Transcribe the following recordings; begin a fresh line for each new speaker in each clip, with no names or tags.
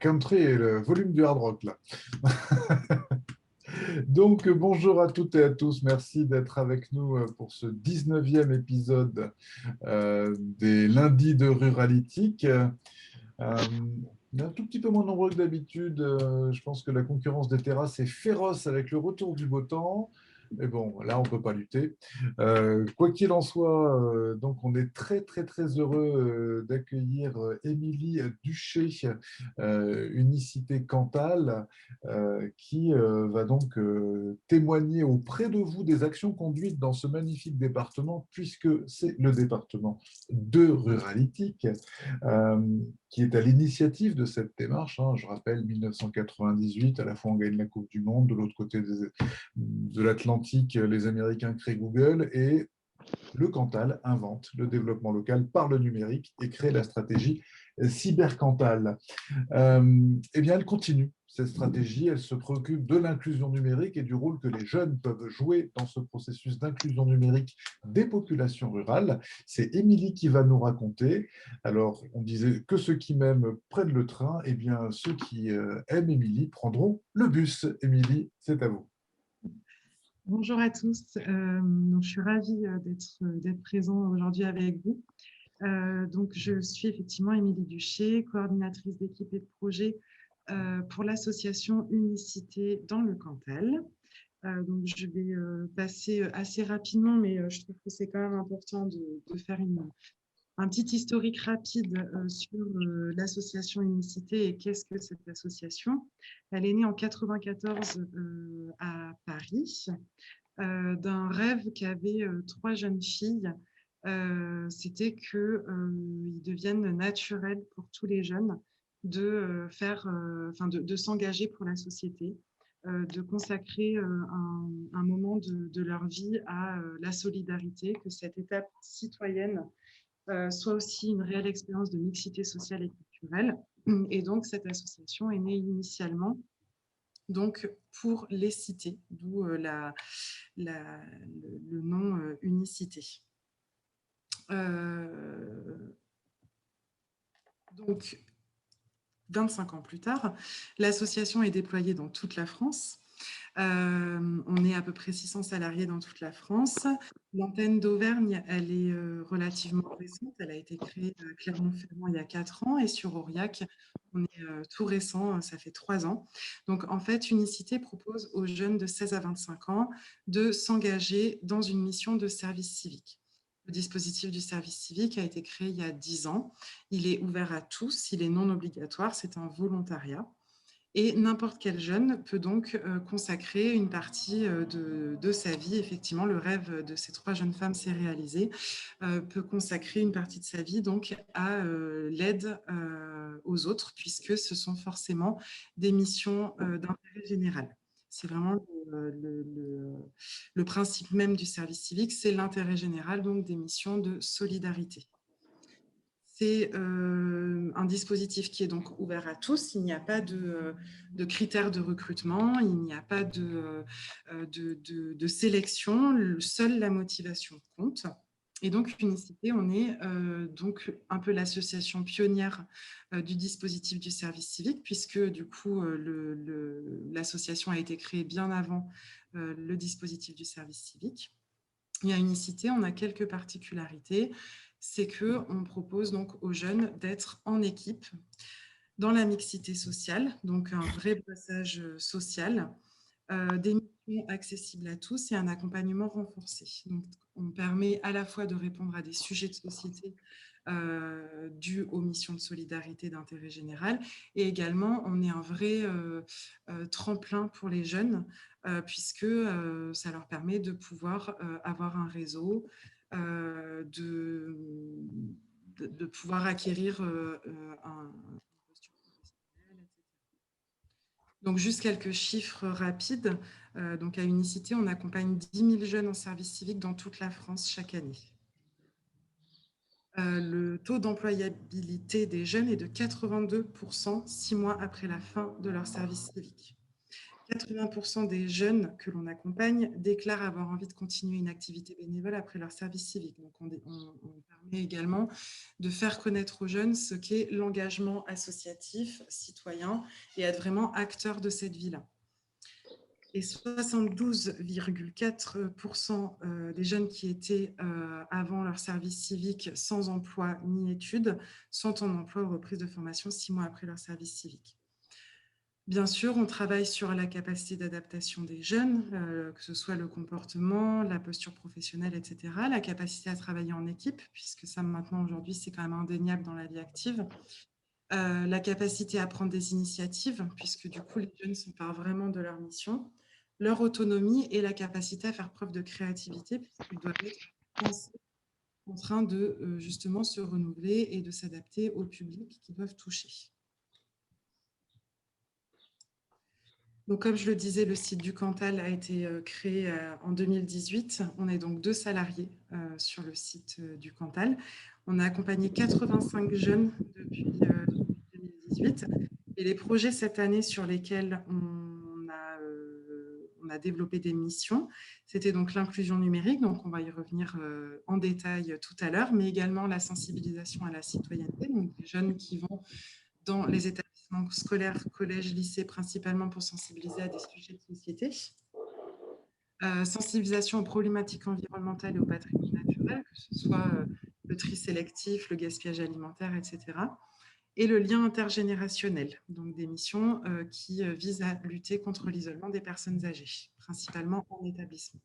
country et le volume du hard rock là. Donc, bonjour à toutes et à tous. Merci d'être avec nous pour ce 19e épisode des lundis de Ruralytique. On est un tout petit peu moins nombreux que d'habitude. Je pense que la concurrence des terrasses est féroce avec le retour du beau temps. Mais bon, là, on ne peut pas lutter. Quoi qu'il en soit, donc on est très, très, très heureux d'accueillir Émilie Duché, Unicité Cantal, qui va donc témoigner auprès de vous des actions conduites dans ce magnifique département, puisque c'est le département de Ruralytique. Euh, qui est à l'initiative de cette démarche. Je rappelle, 1998, à la fois on gagne la Coupe du Monde, de l'autre côté de l'Atlantique, les Américains créent Google et le Cantal invente le développement local par le numérique et crée la stratégie cybercantal. Eh bien, elle continue cette stratégie. Elle se préoccupe de l'inclusion numérique et du rôle que les jeunes peuvent jouer dans ce processus d'inclusion numérique des populations rurales. C'est Émilie qui va nous raconter. Alors, on disait que ceux qui m'aiment prennent le train. Eh bien, ceux qui aiment Émilie prendront le bus. Émilie, c'est à vous.
Bonjour à tous. Je suis ravie d'être présent aujourd'hui avec vous. Donc, je suis effectivement Émilie Duché, coordinatrice d'équipe et de projet pour l'association Unicité dans le Cantal. Donc, je vais passer assez rapidement, mais je trouve que c'est quand même important de faire un petit historique rapide sur l'association Unicité et qu'est-ce que cette association. Elle est née en 1994 à Paris. D'un rêve qu'avaient trois jeunes filles, c'était qu'ils deviennent naturels pour tous les jeunes de s'engager pour la société, de consacrer un moment de leur vie à la solidarité, que cette étape citoyenne soit aussi une réelle expérience de mixité sociale et culturelle. Et donc, cette association est née initialement donc pour les cités, d'où le nom Unicité. Donc, 25 ans plus tard, l'association est déployée dans toute la France. On est à peu près 600 salariés dans toute la France. L'antenne d'Auvergne, elle est relativement récente. Elle a été créée à Clermont-Ferrand il y a 4 ans et sur Aurillac, on est tout récent, ça fait 3 ans. Donc, en fait, Unicité propose aux jeunes de 16 à 25 ans de s'engager dans une mission de service civique. Le dispositif du service civique a été créé il y a 10 ans. Il est ouvert à tous, il est non obligatoire, c'est un volontariat. Et n'importe quel jeune peut donc consacrer une partie de sa vie. Effectivement, le rêve de ces trois jeunes femmes s'est réalisé, peut consacrer une partie de sa vie donc à l'aide aux autres, puisque ce sont forcément des missions d'intérêt général. C'est vraiment le principe même du service civique, c'est l'intérêt général, donc des missions de solidarité. C'est un dispositif qui est donc ouvert à tous. Il n'y a pas de critères de recrutement, il n'y a pas de sélection. Seule la motivation compte. Et donc, Unicité, on est donc un peu l'association pionnière du dispositif du service civique, puisque du coup, l'association a été créée bien avant le dispositif du service civique. Et à Unicité, on a quelques particularités. C'est qu'on propose donc aux jeunes d'être en équipe dans la mixité sociale, donc un vrai brassage social, des missions accessibles à tous et un accompagnement renforcé. Donc, on permet à la fois de répondre à des sujets de société dus aux missions de solidarité d'intérêt général et également on est un vrai tremplin pour les jeunes puisque ça leur permet de pouvoir avoir un réseau, de pouvoir acquérir un posture professionnelle, etc. Donc, juste quelques chiffres rapides. Donc, à Unicité, on accompagne 10 000 jeunes en service civique dans toute la France chaque année. Le taux d'employabilité des jeunes est de 82% 6 mois après la fin de leur service civique. 80% des jeunes que l'on accompagne déclarent avoir envie de continuer une activité bénévole après leur service civique. Donc, on permet également de faire connaître aux jeunes ce qu'est l'engagement associatif, citoyen, et être vraiment acteur de cette vie-là. Et 72,4% des jeunes qui étaient avant leur service civique sans emploi ni études sont en emploi ou reprise de formation 6 mois après leur service civique. Bien sûr, on travaille sur la capacité d'adaptation des jeunes, que ce soit le comportement, la posture professionnelle, etc., la capacité à travailler en équipe, puisque ça maintenant aujourd'hui c'est quand même indéniable dans la vie active, la capacité à prendre des initiatives, puisque du coup les jeunes s'emparent vraiment de leur mission, leur autonomie et la capacité à faire preuve de créativité, puisqu'ils doivent être en train de justement se renouveler et de s'adapter au public qu'ils doivent toucher. Donc, comme je le disais, le site du Cantal a été créé en 2018. On est donc 2 salariés sur le site du Cantal. On a accompagné 85 jeunes depuis 2018. Et les projets cette année sur lesquels on a développé des missions, c'était donc l'inclusion numérique, donc on va y revenir en détail tout à l'heure, mais également la sensibilisation à la citoyenneté, donc des jeunes qui vont dans les établissements scolaires, collèges, lycées, principalement pour sensibiliser à des sujets de société. Sensibilisation aux problématiques environnementales et au patrimoine naturel, que ce soit le tri sélectif, le gaspillage alimentaire, etc. Et le lien intergénérationnel, donc des missions qui visent à lutter contre l'isolement des personnes âgées, principalement en établissement.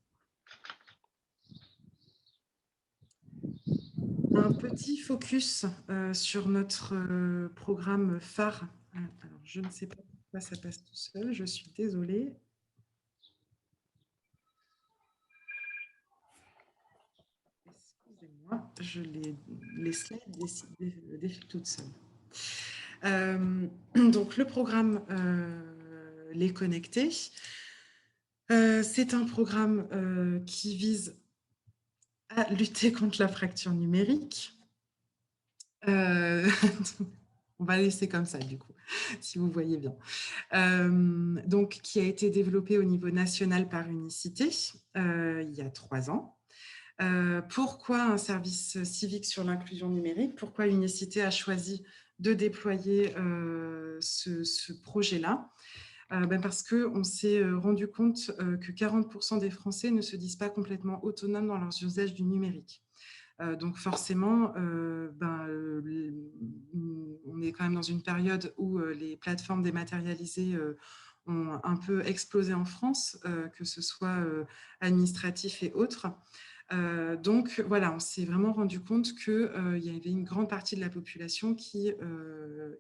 Un petit focus sur notre programme phare. Alors, je ne sais pas pourquoi ça passe tout seul, je suis désolée. Excusez-moi, les slides défilent toutes seules. Donc, le programme Les Connectés, c'est un programme qui vise à lutter contre la fracture numérique. On va laisser comme ça, du coup, si vous voyez bien. Donc, qui a été développé au niveau national par Unicité il y a 3 ans. Pourquoi un service civique sur l'inclusion numérique? Pourquoi Unicité a choisi de déployer ce projet-là? Parce qu'on s'est rendu compte que 40% des Français ne se disent pas complètement autonomes dans leurs usages du numérique. Donc forcément, on est quand même dans une période où les plateformes dématérialisées ont un peu explosé en France, que ce soit administratif et autres. Donc voilà, on s'est vraiment rendu compte qu'il y avait une grande partie de la population qui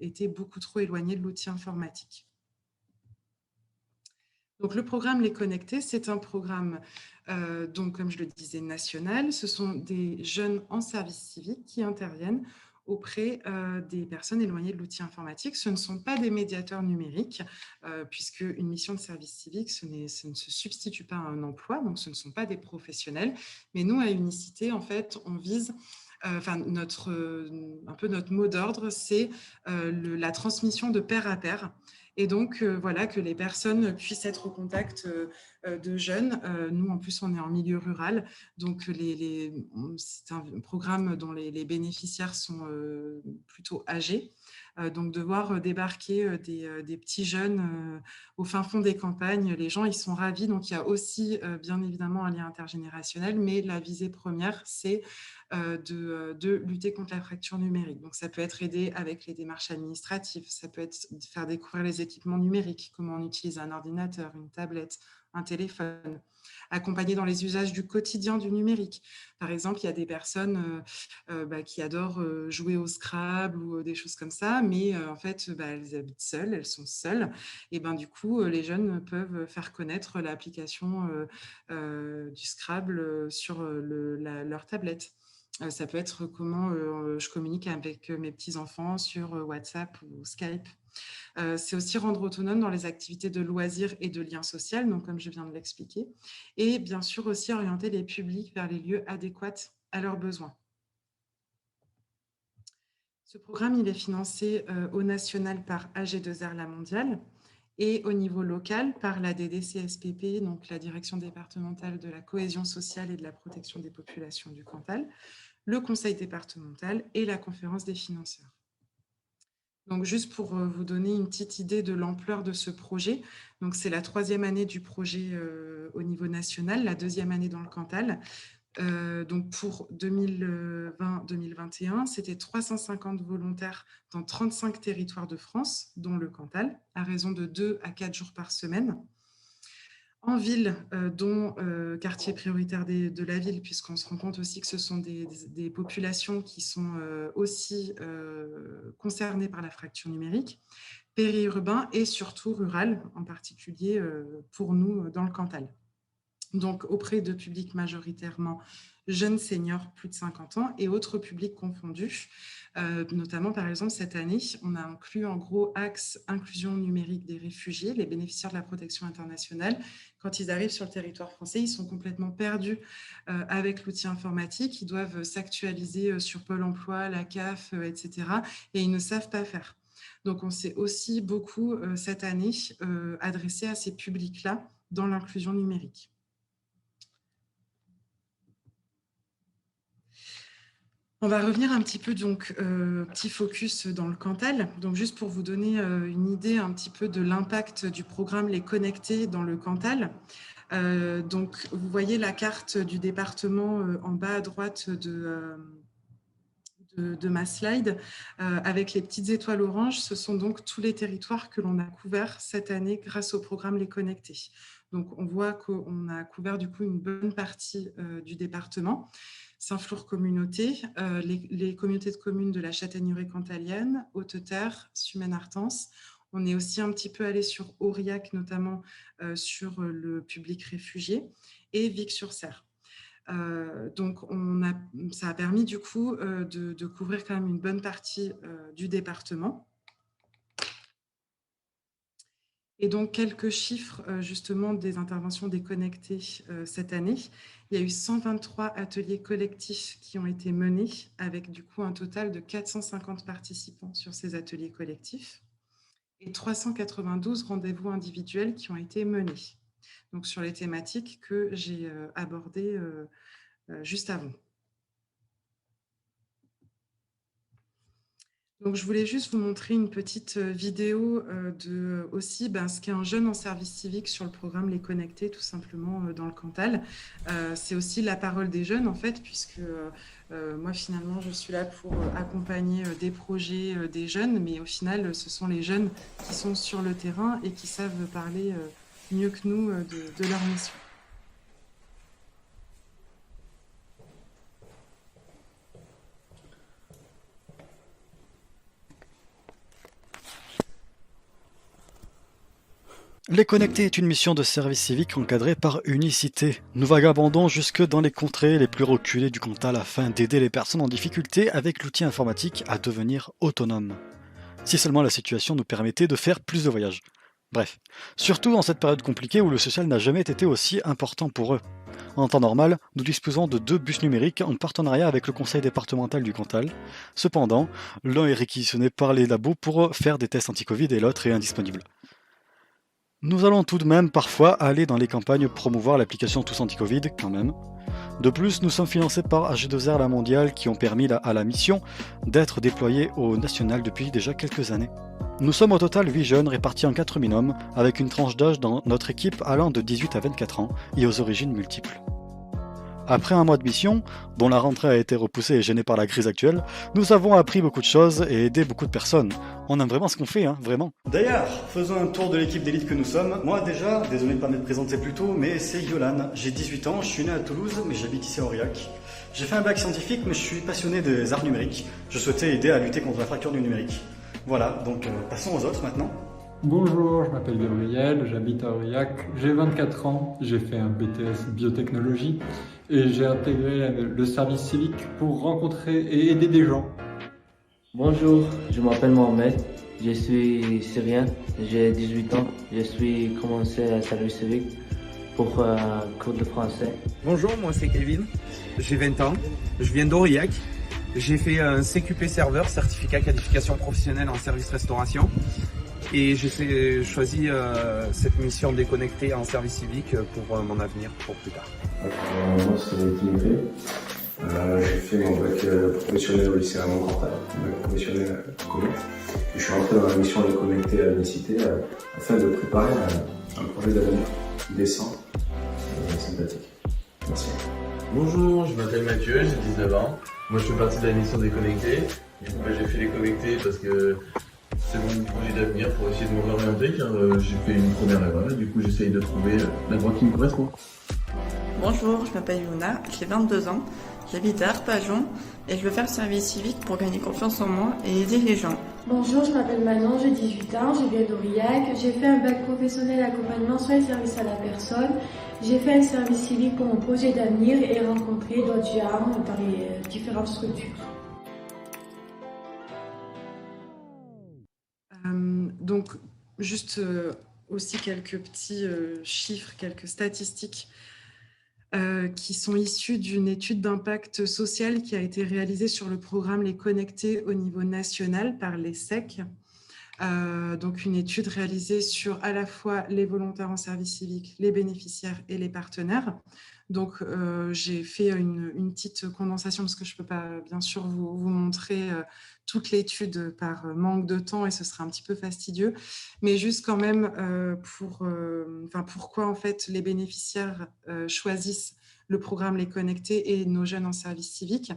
était beaucoup trop éloignée de l'outil informatique. Donc, le programme Les Connectés, c'est un programme, donc, comme je le disais, national. Ce sont des jeunes en service civique qui interviennent auprès des personnes éloignées de l'outil informatique. Ce ne sont pas des médiateurs numériques, puisque une mission de service civique, ce ne se substitue pas à un emploi, donc ce ne sont pas des professionnels. Mais nous, à Unicité, en fait, on vise... un peu notre mot d'ordre, c'est la transmission de pair à pair. Et donc, voilà, que les personnes puissent être au contact de jeunes. Nous, en plus, on est en milieu rural. Donc, c'est un programme dont les bénéficiaires sont plutôt âgés. Donc, de voir débarquer des petits jeunes au fin fond des campagnes, les gens, ils sont ravis. Donc, il y a aussi, bien évidemment, un lien intergénérationnel. Mais la visée première, c'est de lutter contre la fracture numérique. Donc, ça peut être aider avec les démarches administratives, ça peut être faire découvrir les équipements numériques, comment on utilise un ordinateur, une tablette, un téléphone, accompagner dans les usages du quotidien du numérique. Par exemple, il y a des personnes qui adorent jouer au Scrabble ou des choses comme ça, mais en fait, elles habitent seules, elles sont seules. Et du coup, les jeunes peuvent faire connaître l'application du Scrabble sur leur tablette. Ça peut être comment je communique avec mes petits-enfants sur WhatsApp ou Skype. C'est aussi rendre autonome dans les activités de loisirs et de liens sociaux, donc comme je viens de l'expliquer. Et bien sûr aussi orienter les publics vers les lieux adéquats à leurs besoins. Ce programme, il est financé au national par AG2R La Mondiale et au niveau local par la DDCSPP, donc la Direction départementale de la cohésion sociale et de la protection des populations du Cantal, le conseil départemental et la conférence des financeurs. Donc, juste pour vous donner une petite idée de l'ampleur de ce projet, donc c'est la 3e année du projet au niveau national, la 2e année dans le Cantal. Donc pour 2020-2021, c'était 350 volontaires dans 35 territoires de France, dont le Cantal, à raison de 2 à 4 jours par semaine. En ville, dont quartier prioritaire de la ville, puisqu'on se rend compte aussi que ce sont des populations qui sont aussi concernées par la fracture numérique, périurbain et surtout rural, en particulier pour nous dans le Cantal. Donc auprès de publics majoritairement jeunes seniors plus de 50 ans et autres publics confondus. Notamment, par exemple, cette année, on a inclus en gros axe inclusion numérique des réfugiés, les bénéficiaires de la protection internationale. Quand ils arrivent sur le territoire français, ils sont complètement perdus avec l'outil informatique. Ils doivent s'actualiser sur Pôle emploi, la CAF, etc. Et ils ne savent pas faire. Donc, on s'est aussi beaucoup, cette année, adressé à ces publics-là dans l'inclusion numérique. On va revenir un petit peu, donc, petit focus dans le Cantal. Donc, juste pour vous donner une idée un petit peu de l'impact du programme Les Connectés dans le Cantal. Donc, vous voyez la carte du département en bas à droite de ma slide, avec les petites étoiles oranges. Ce sont donc tous les territoires que l'on a couverts cette année grâce au programme Les Connectés. Donc, on voit qu'on a couvert du coup une bonne partie du département. Saint-Flour Communauté, les communautés de communes de la Châtaigneraie cantalienne, Haute-Terre, Sumène-Artense. On est aussi un petit peu allé sur Aurillac, notamment sur le public réfugié, et Vic-sur-Serre. Donc, ça a permis du coup de couvrir quand même une bonne partie du département. Et donc, quelques chiffres justement des interventions des connectés cette année. Il y a eu 123 ateliers collectifs qui ont été menés avec du coup un total de 450 participants sur ces ateliers collectifs et 392 rendez-vous individuels qui ont été menés. Donc, sur les thématiques que j'ai abordées juste avant. Donc, je voulais juste vous montrer une petite vidéo de aussi ce qu'est un jeune en service civique sur le programme Les Connectés, tout simplement dans le Cantal. C'est aussi la parole des jeunes, en fait, puisque moi, finalement, je suis là pour accompagner des projets des jeunes, mais au final, ce sont les jeunes qui sont sur le terrain et qui savent parler mieux que nous de leur mission.
Les Connectés est une mission de service civique encadrée par Unicité. Nous vagabondons jusque dans les contrées les plus reculées du Cantal afin d'aider les personnes en difficulté avec l'outil informatique à devenir autonomes. Si seulement la situation nous permettait de faire plus de voyages. Bref, surtout en cette période compliquée où le social n'a jamais été aussi important pour eux. En temps normal, nous disposons de 2 bus numériques en partenariat avec le conseil départemental du Cantal. Cependant, l'un est réquisitionné par les labos pour faire des tests anti-Covid et l'autre est indisponible. Nous allons tout de même parfois aller dans les campagnes promouvoir l'application Tous Anti-Covid quand même. De plus, nous sommes financés par AG2R La Mondiale qui ont permis à la mission d'être déployée au national depuis déjà quelques années. Nous sommes au total 8 jeunes répartis en 4 binômes avec une tranche d'âge dans notre équipe allant de 18 à 24 ans et aux origines multiples. Après un mois de mission, dont la rentrée a été repoussée et gênée par la crise actuelle, nous avons appris beaucoup de choses et aidé beaucoup de personnes. On aime vraiment ce qu'on fait, vraiment. D'ailleurs, faisons un tour de l'équipe d'élite que nous sommes. Moi déjà, désolé de ne pas m'être présenté plus tôt, mais c'est Yolan. J'ai 18 ans, je suis né à Toulouse, mais j'habite ici à Aurillac. J'ai fait un bac scientifique, mais je suis passionné des arts numériques. Je souhaitais aider à lutter contre la fracture du numérique. Voilà, donc passons aux autres maintenant.
Bonjour, je m'appelle Gabriel, j'habite à Aurillac, j'ai 24 ans, j'ai fait un BTS biotechnologie et j'ai intégré le service civique pour rencontrer et aider des gens.
Bonjour, je m'appelle Mohamed, je suis syrien, j'ai 18 ans, je suis commencé à service civique pour un cours de français.
Bonjour, moi c'est Kevin, j'ai 20 ans, je viens d'Aurillac, j'ai fait un CQP serveur, certificat qualification professionnelle en service restauration. et j'ai choisi cette mission déconnectée en service civique pour mon avenir, pour plus tard.
Moi, c'est Dimitri. J'ai fait mon bac professionnel au lycée Raymond Cantal, bac professionnel commun. Je suis rentré dans la mission déconnectée à l'unicité afin de préparer un projet d'avenir décent et sympathique. Merci.
Bonjour, je m'appelle Mathieu, j'ai 19 ans. Moi, je fais partie de la mission déconnectée. Du coup, j'ai fait les connectés parce que c'est mon projet d'avenir pour essayer de me réorienter car j'ai fait une première erreur. Du coup, j'essaye de trouver la voie qui me correspond.
Bonjour, je m'appelle Yuna, j'ai 22 ans, j'habite à Arpajon et je veux faire le service civique pour gagner confiance en moi et aider les gens.
Bonjour, je m'appelle Manon, j'ai 18 ans, je viens d'Aurillac. J'ai fait un bac professionnel accompagnement soins et services à la personne. J'ai fait un service civique pour mon projet d'avenir et rencontré d'autres gens dans les différentes structures.
Donc, juste aussi quelques petits chiffres, quelques statistiques qui sont issus d'une étude d'impact social qui a été réalisée sur le programme Les Connectés au niveau national par l'ESSEC. Donc, une étude réalisée sur à la fois les volontaires en service civique, les bénéficiaires et les partenaires. Donc, j'ai fait une petite condensation parce que je ne peux pas, bien sûr, vous montrer toute l'étude par manque de temps et ce serait un petit peu fastidieux. Mais juste quand même pourquoi en fait les bénéficiaires choisissent le programme Les Connectés et nos jeunes en service civique.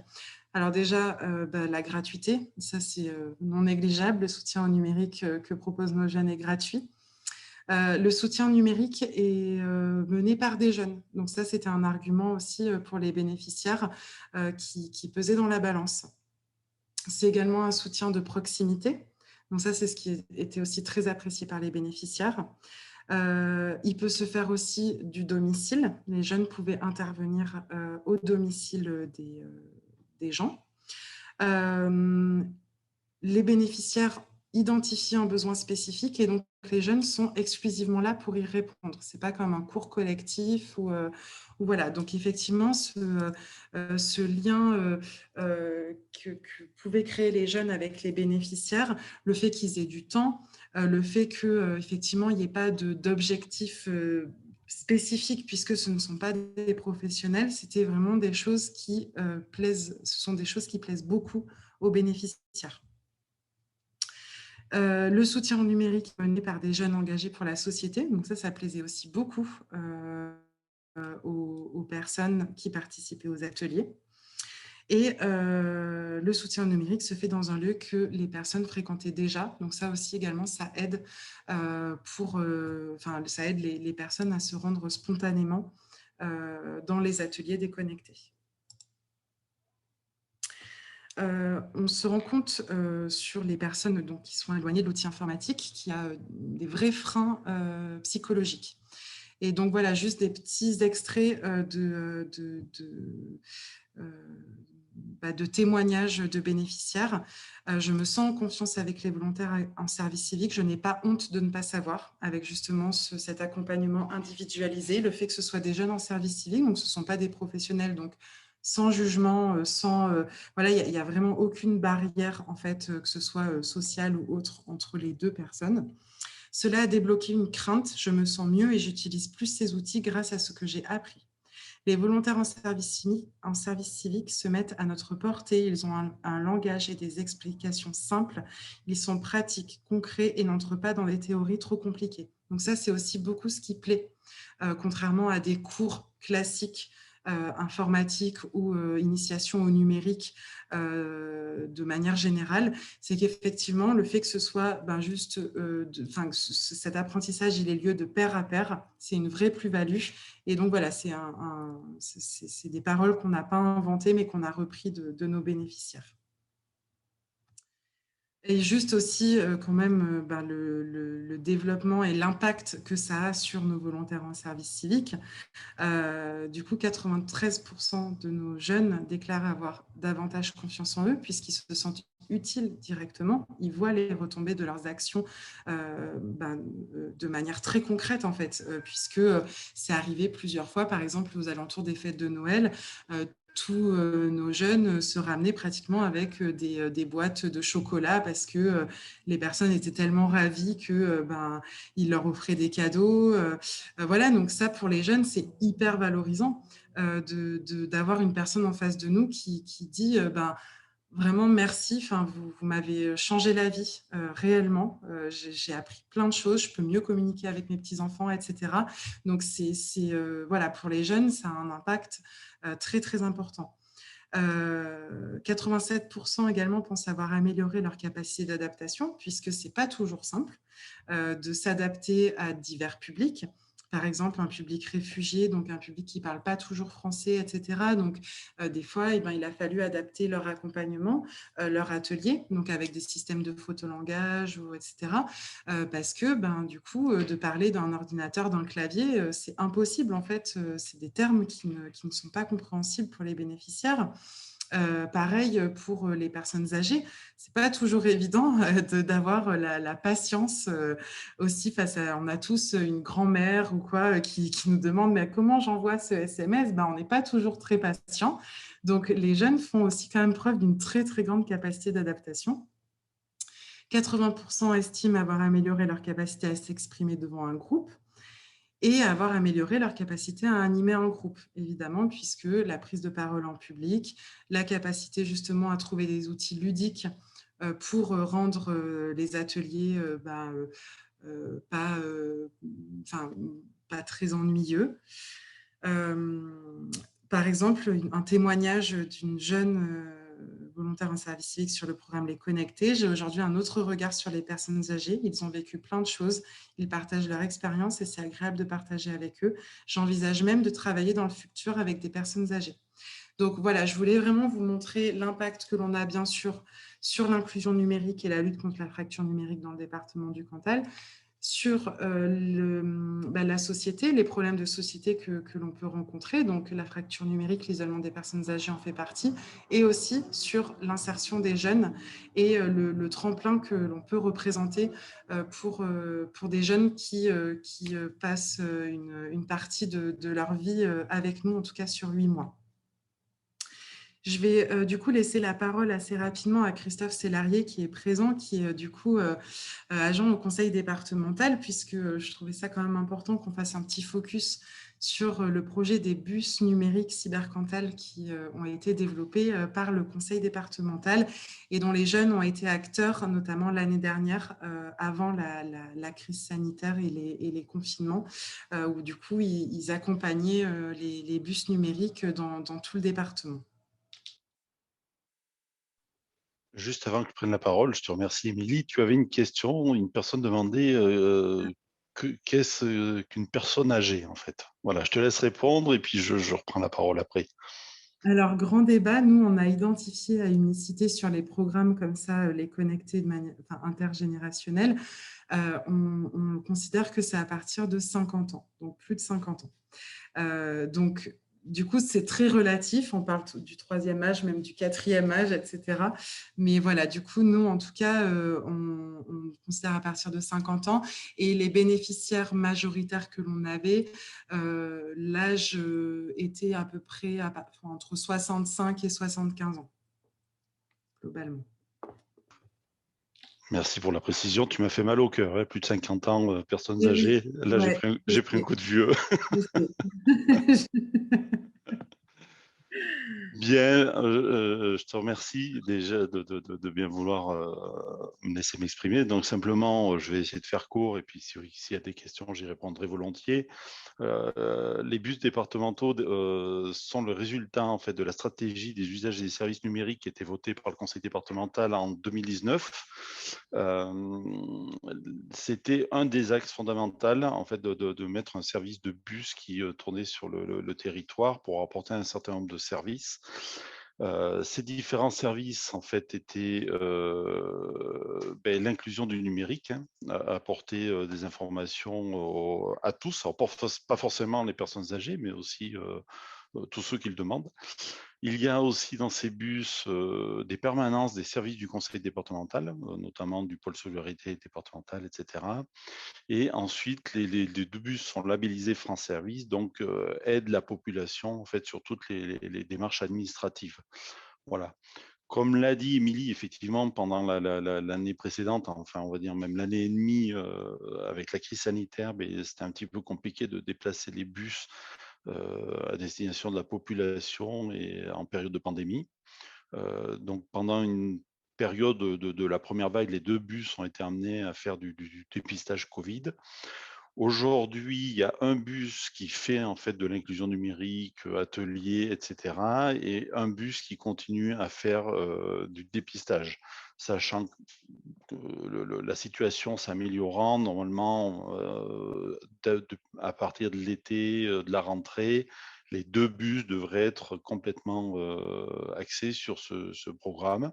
Alors déjà, la gratuité, ça c'est non négligeable. Le soutien au numérique que proposent nos jeunes est gratuit. Le soutien numérique est mené par des jeunes. Donc ça, c'était un argument aussi pour les bénéficiaires qui pesait dans la balance. C'est également un soutien de proximité. Donc ça, c'est ce qui était aussi très apprécié par les bénéficiaires. Il peut se faire aussi du domicile. Les jeunes pouvaient intervenir au domicile des gens. Les bénéficiaires identifient un besoin spécifique et donc les jeunes sont exclusivement là pour y répondre. Ce n'est pas comme un cours collectif ou voilà. Donc effectivement, ce lien que pouvaient créer les jeunes avec les bénéficiaires, le fait qu'ils aient du temps, le fait qu'effectivement il n'y ait pas d'objectif spécifique puisque ce ne sont pas des professionnels, c'était vraiment des choses qui plaisent. Ce sont des choses qui plaisent beaucoup aux bénéficiaires. Le soutien au numérique mené par des jeunes engagés pour la société. Donc ça plaisait aussi beaucoup aux personnes qui participaient aux ateliers. Et le soutien au numérique se fait dans un lieu que les personnes fréquentaient déjà. Donc ça aussi également, ça aide, ça aide les personnes à se rendre spontanément dans les ateliers déconnectés. On se rend compte sur les personnes donc, qui sont éloignées de l'outil informatique qu'il y a des vrais freins psychologiques. Et donc voilà, juste des petits extraits de témoignages de bénéficiaires. Je me sens en confiance avec les volontaires en service civique. Je n'ai pas honte de ne pas savoir, avec justement cet accompagnement individualisé, le fait que ce soit des jeunes en service civique, donc ce ne sont pas des professionnels, donc sans jugement, voilà, il n'y a vraiment aucune barrière, en fait, que ce soit sociale ou autre, entre les deux personnes. Cela a débloqué une crainte, je me sens mieux et j'utilise plus ces outils grâce à ce que j'ai appris. Les volontaires en service civique se mettent à notre portée, ils ont un langage et des explications simples, ils sont pratiques, concrets et n'entrent pas dans des théories trop compliquées. Donc ça, c'est aussi beaucoup ce qui plaît, contrairement à des cours classiques informatique ou initiation au numérique de manière générale, c'est qu'effectivement, le fait que ce soit juste, cet apprentissage, il est lieu de pair à pair, c'est une vraie plus-value. Et donc voilà, c'est des paroles qu'on n'a pas inventées, mais qu'on a repris de nos bénéficiaires. Et juste aussi, quand même, le développement et l'impact que ça a sur nos volontaires en service civique. Du coup, 93% de nos jeunes déclarent avoir davantage confiance en eux puisqu'ils se sentent utiles directement. Ils voient les retombées de leurs actions de manière très concrète, en fait, puisque c'est arrivé plusieurs fois, par exemple, aux alentours des fêtes de Noël. tous nos jeunes se ramenaient pratiquement avec des boîtes de chocolat parce que les personnes étaient tellement ravies que ils leur offraient des cadeaux. Voilà, donc ça pour les jeunes, c'est hyper valorisant d'avoir une personne en face de nous qui dit vraiment merci, enfin, vous m'avez changé la vie réellement. J'ai appris plein de choses, je peux mieux communiquer avec mes petits-enfants, etc. Donc, voilà, pour les jeunes, ça a un impact très, très important. 87% également pensent avoir amélioré leur capacité d'adaptation, puisque ce n'est pas toujours simple de s'adapter à divers publics. Par exemple, un public réfugié, donc un public qui ne parle pas toujours français, etc. Donc, des fois, il a fallu adapter leur accompagnement, leur atelier, donc avec des systèmes de photolangage, etc. Parce que, du coup, de parler d'un ordinateur, d'un clavier, c'est impossible, en fait. C'est des termes qui ne sont pas compréhensibles pour les bénéficiaires. Pareil pour les personnes âgées, c'est pas toujours évident d'avoir la patience aussi face à. On a tous une grand-mère ou quoi qui nous demande mais comment j'envoie ce SMS. On n'est pas toujours très patient. Donc les jeunes font aussi quand même preuve d'une très très grande capacité d'adaptation. 80% estiment avoir amélioré leur capacité à s'exprimer devant un groupe et avoir amélioré leur capacité à animer un groupe, évidemment, puisque la prise de parole en public, la capacité justement à trouver des outils ludiques pour rendre les ateliers pas très ennuyeux. Par exemple, un témoignage d'une jeune volontaires en service civique sur le programme Les Connectés. J'ai aujourd'hui un autre regard sur les personnes âgées. Ils ont vécu plein de choses. Ils partagent leur expérience et c'est agréable de partager avec eux. J'envisage même de travailler dans le futur avec des personnes âgées. Donc voilà, je voulais vraiment vous montrer l'impact que l'on a bien sûr sur l'inclusion numérique et la lutte contre la fracture numérique dans le département du Cantal, sur la société, les problèmes de société que l'on peut rencontrer, donc la fracture numérique, l'isolement des personnes âgées en fait partie, et aussi sur l'insertion des jeunes et le tremplin que l'on peut représenter pour des jeunes qui passent une partie de leur vie avec nous, en tout cas sur 8 mois. Je vais du coup laisser la parole assez rapidement à Christophe Sellarié qui est présent, qui est du coup agent au conseil départemental, puisque je trouvais ça quand même important qu'on fasse un petit focus sur le projet des bus numériques Cybercantal qui ont été développés par le conseil départemental et dont les jeunes ont été acteurs, notamment l'année dernière, avant la crise sanitaire et les confinements, où du coup ils accompagnaient les bus numériques dans tout le département.
Juste avant que je prenne la parole, je te remercie, Émilie. Tu avais une question, une personne demandait qu'est-ce qu'une personne âgée, en fait. Voilà, je te laisse répondre et puis je reprends la parole après.
Alors, grand débat, nous, on a identifié à Unicité sur les programmes comme ça, les connectés de manière intergénérationnelle, on considère que c'est à partir de 50 ans, donc plus de 50 ans. Donc, du coup, c'est très relatif. On parle du 3e âge, même du 4e âge, etc. Mais voilà, du coup, nous, en tout cas, on considère à partir de 50 ans. Et les bénéficiaires majoritaires que l'on avait, l'âge était à peu près entre 65 et 75 ans, globalement.
Merci pour la précision. Tu m'as fait mal au cœur. Hein. Plus de 50 ans, personnes âgées. Là, ouais, j'ai pris un coup de vieux. Bien, je te remercie déjà de bien vouloir me laisser m'exprimer. Donc simplement, je vais essayer de faire court et puis s'il y a des questions, j'y répondrai volontiers. Les bus départementaux sont le résultat en fait de la stratégie des usages et des services numériques qui était votée par le conseil départemental en 2019. C'était un des axes fondamentaux en fait de mettre un service de bus qui tournait sur le territoire pour apporter un certain nombre de services. Ces différents services en fait étaient l'inclusion du numérique, hein, apporter des informations à tous, alors pas forcément les personnes âgées, mais aussi tous ceux qui le demandent. Il y a aussi dans ces bus des permanences des services du conseil départemental, notamment du pôle solidarité départemental, etc. Et ensuite, les 2 bus sont labellisés France Service, donc aident la population en fait, sur toutes les démarches administratives. Voilà. Comme l'a dit Émilie, effectivement, pendant l'année précédente, enfin, on va dire même l'année et demie, avec la crise sanitaire, c'était un petit peu compliqué de déplacer les bus à destination de la population et en période de pandémie. Donc, pendant une période de la première vague, les 2 bus ont été amenés à faire du dépistage Covid. Aujourd'hui, il y a un bus qui fait en fait de l'inclusion numérique, atelier, etc. et un bus qui continue à faire du dépistage, sachant que la situation s'améliorant normalement à partir de l'été, de la rentrée, les 2 bus devraient être complètement axés sur ce programme.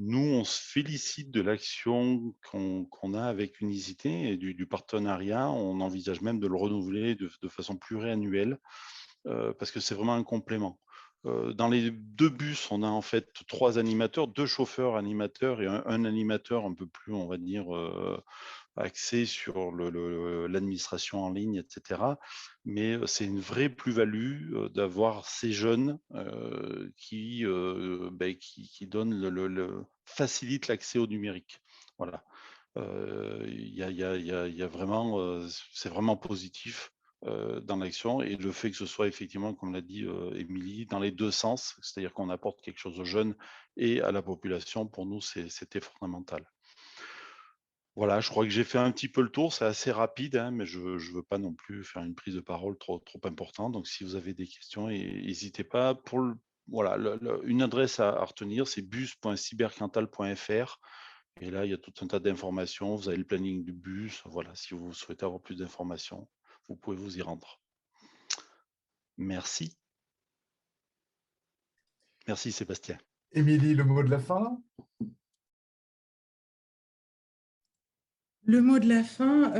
Nous, on se félicite de l'action qu'on a avec Unicité et du partenariat. On envisage même de le renouveler de façon pluriannuelle parce que c'est vraiment un complément. Dans les 2 bus, on a en fait 3 animateurs, 2 chauffeurs animateurs et un animateur un peu plus, on va dire, axé sur l'administration en ligne, etc. Mais c'est une vraie plus-value d'avoir ces jeunes qui facilitent l'accès au numérique. Voilà. Y a vraiment, c'est vraiment positif dans l'action et le fait que ce soit effectivement, comme l'a dit Émilie, dans les 2 sens, c'est-à-dire qu'on apporte quelque chose aux jeunes et à la population, pour nous, c'était fondamental. Voilà, je crois que j'ai fait un petit peu le tour, c'est assez rapide, hein, mais je ne veux pas non plus faire une prise de parole trop importante. Donc, si vous avez des questions, n'hésitez pas. Voilà, une adresse à retenir, c'est bus.cybercantal.fr. Et là, il y a tout un tas d'informations. Vous avez le planning du bus. Voilà, si vous souhaitez avoir plus d'informations, vous pouvez vous y rendre. Merci. Merci, Sébastien.
Émilie, le mot de la fin?
Le mot de la fin,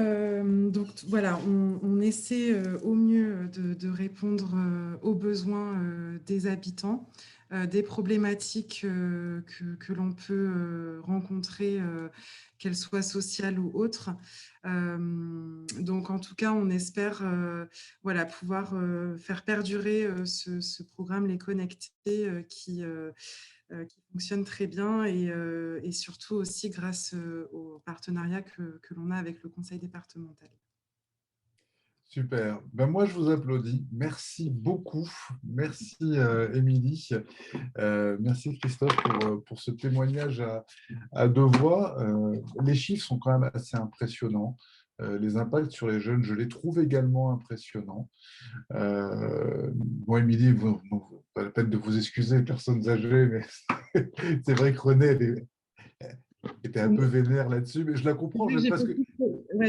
donc voilà, on essaie au mieux de répondre aux besoins des habitants, des problématiques que l'on peut rencontrer, qu'elles soient sociales ou autres. Donc en tout cas, on espère voilà, pouvoir faire perdurer ce programme Les Connectés qui fonctionne très bien et surtout aussi grâce au partenariat que l'on a avec le conseil départemental.
Super. Ben moi, je vous applaudis. Merci beaucoup. Merci, Émilie. Merci, Christophe, pour ce témoignage à 2 voix. Les chiffres sont quand même assez impressionnants. Les impacts sur les jeunes, je les trouve également impressionnants. Bon, Émilie, pas la peine de vous excuser, personnes âgées, mais c'est vrai que René, elle était un peu vénère là-dessus, mais je la comprends.
Oui,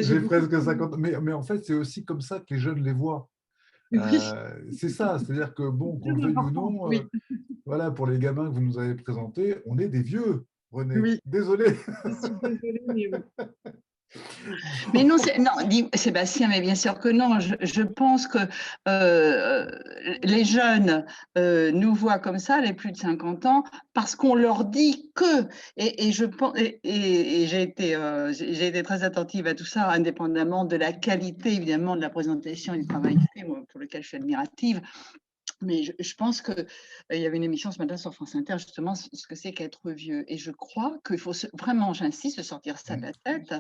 j'ai presque 50 ans. Mais en fait, c'est aussi comme ça que les jeunes les voient. C'est ça, c'est-à-dire que, bon, qu'on le veuille ou non,
oui.
voilà, pour les gamins que vous nous avez présentés, on est des vieux, René.
Oui.
Désolé.
Je suis désolée, mais oui.
Mais non, Sébastien, mais bien sûr que non. Je pense que les jeunes nous voient comme ça, les plus de 50 ans, parce qu'on leur dit que, et j'ai été très attentive à tout ça, indépendamment de la qualité, évidemment, de la présentation et du travail fait, moi, pour lequel je suis admirative. Mais je pense qu'il y avait une émission ce matin sur France Inter, justement, ce que c'est qu'être vieux. Et je crois qu'il faut vraiment, j'insiste, se sortir ça de la tête,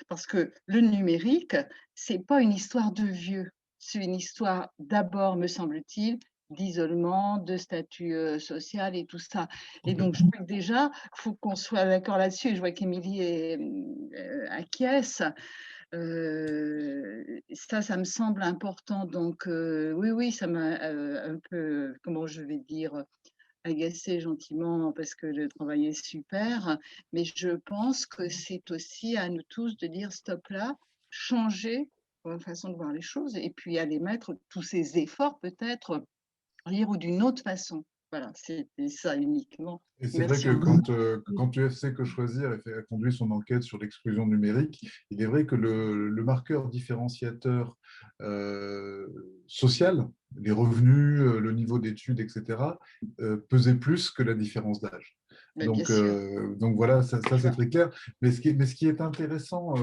parce que le numérique, ce n'est pas une histoire de vieux. C'est une histoire d'abord, me semble-t-il, d'isolement, de statut social et tout ça. Et donc, je crois que déjà, il faut qu'on soit d'accord là-dessus. Je vois qu'Émilie acquiesce. Ça me semble important. Donc, oui, ça m'a un peu, comment je vais dire, agacée gentiment parce que le travail est super. Mais je pense que c'est aussi à nous tous de dire stop là, changer notre façon de voir les choses et puis aller mettre tous ces efforts peut-être ou d'une autre façon. Voilà, c'était ça uniquement.
Et c'est vrai que quand UFC Que Choisir a conduit son enquête sur l'exclusion numérique, il est vrai que le marqueur différenciateur social, les revenus, le niveau d'études, etc., pesait plus que la différence d'âge. Donc voilà, ça c'est très clair. Mais ce qui est intéressant,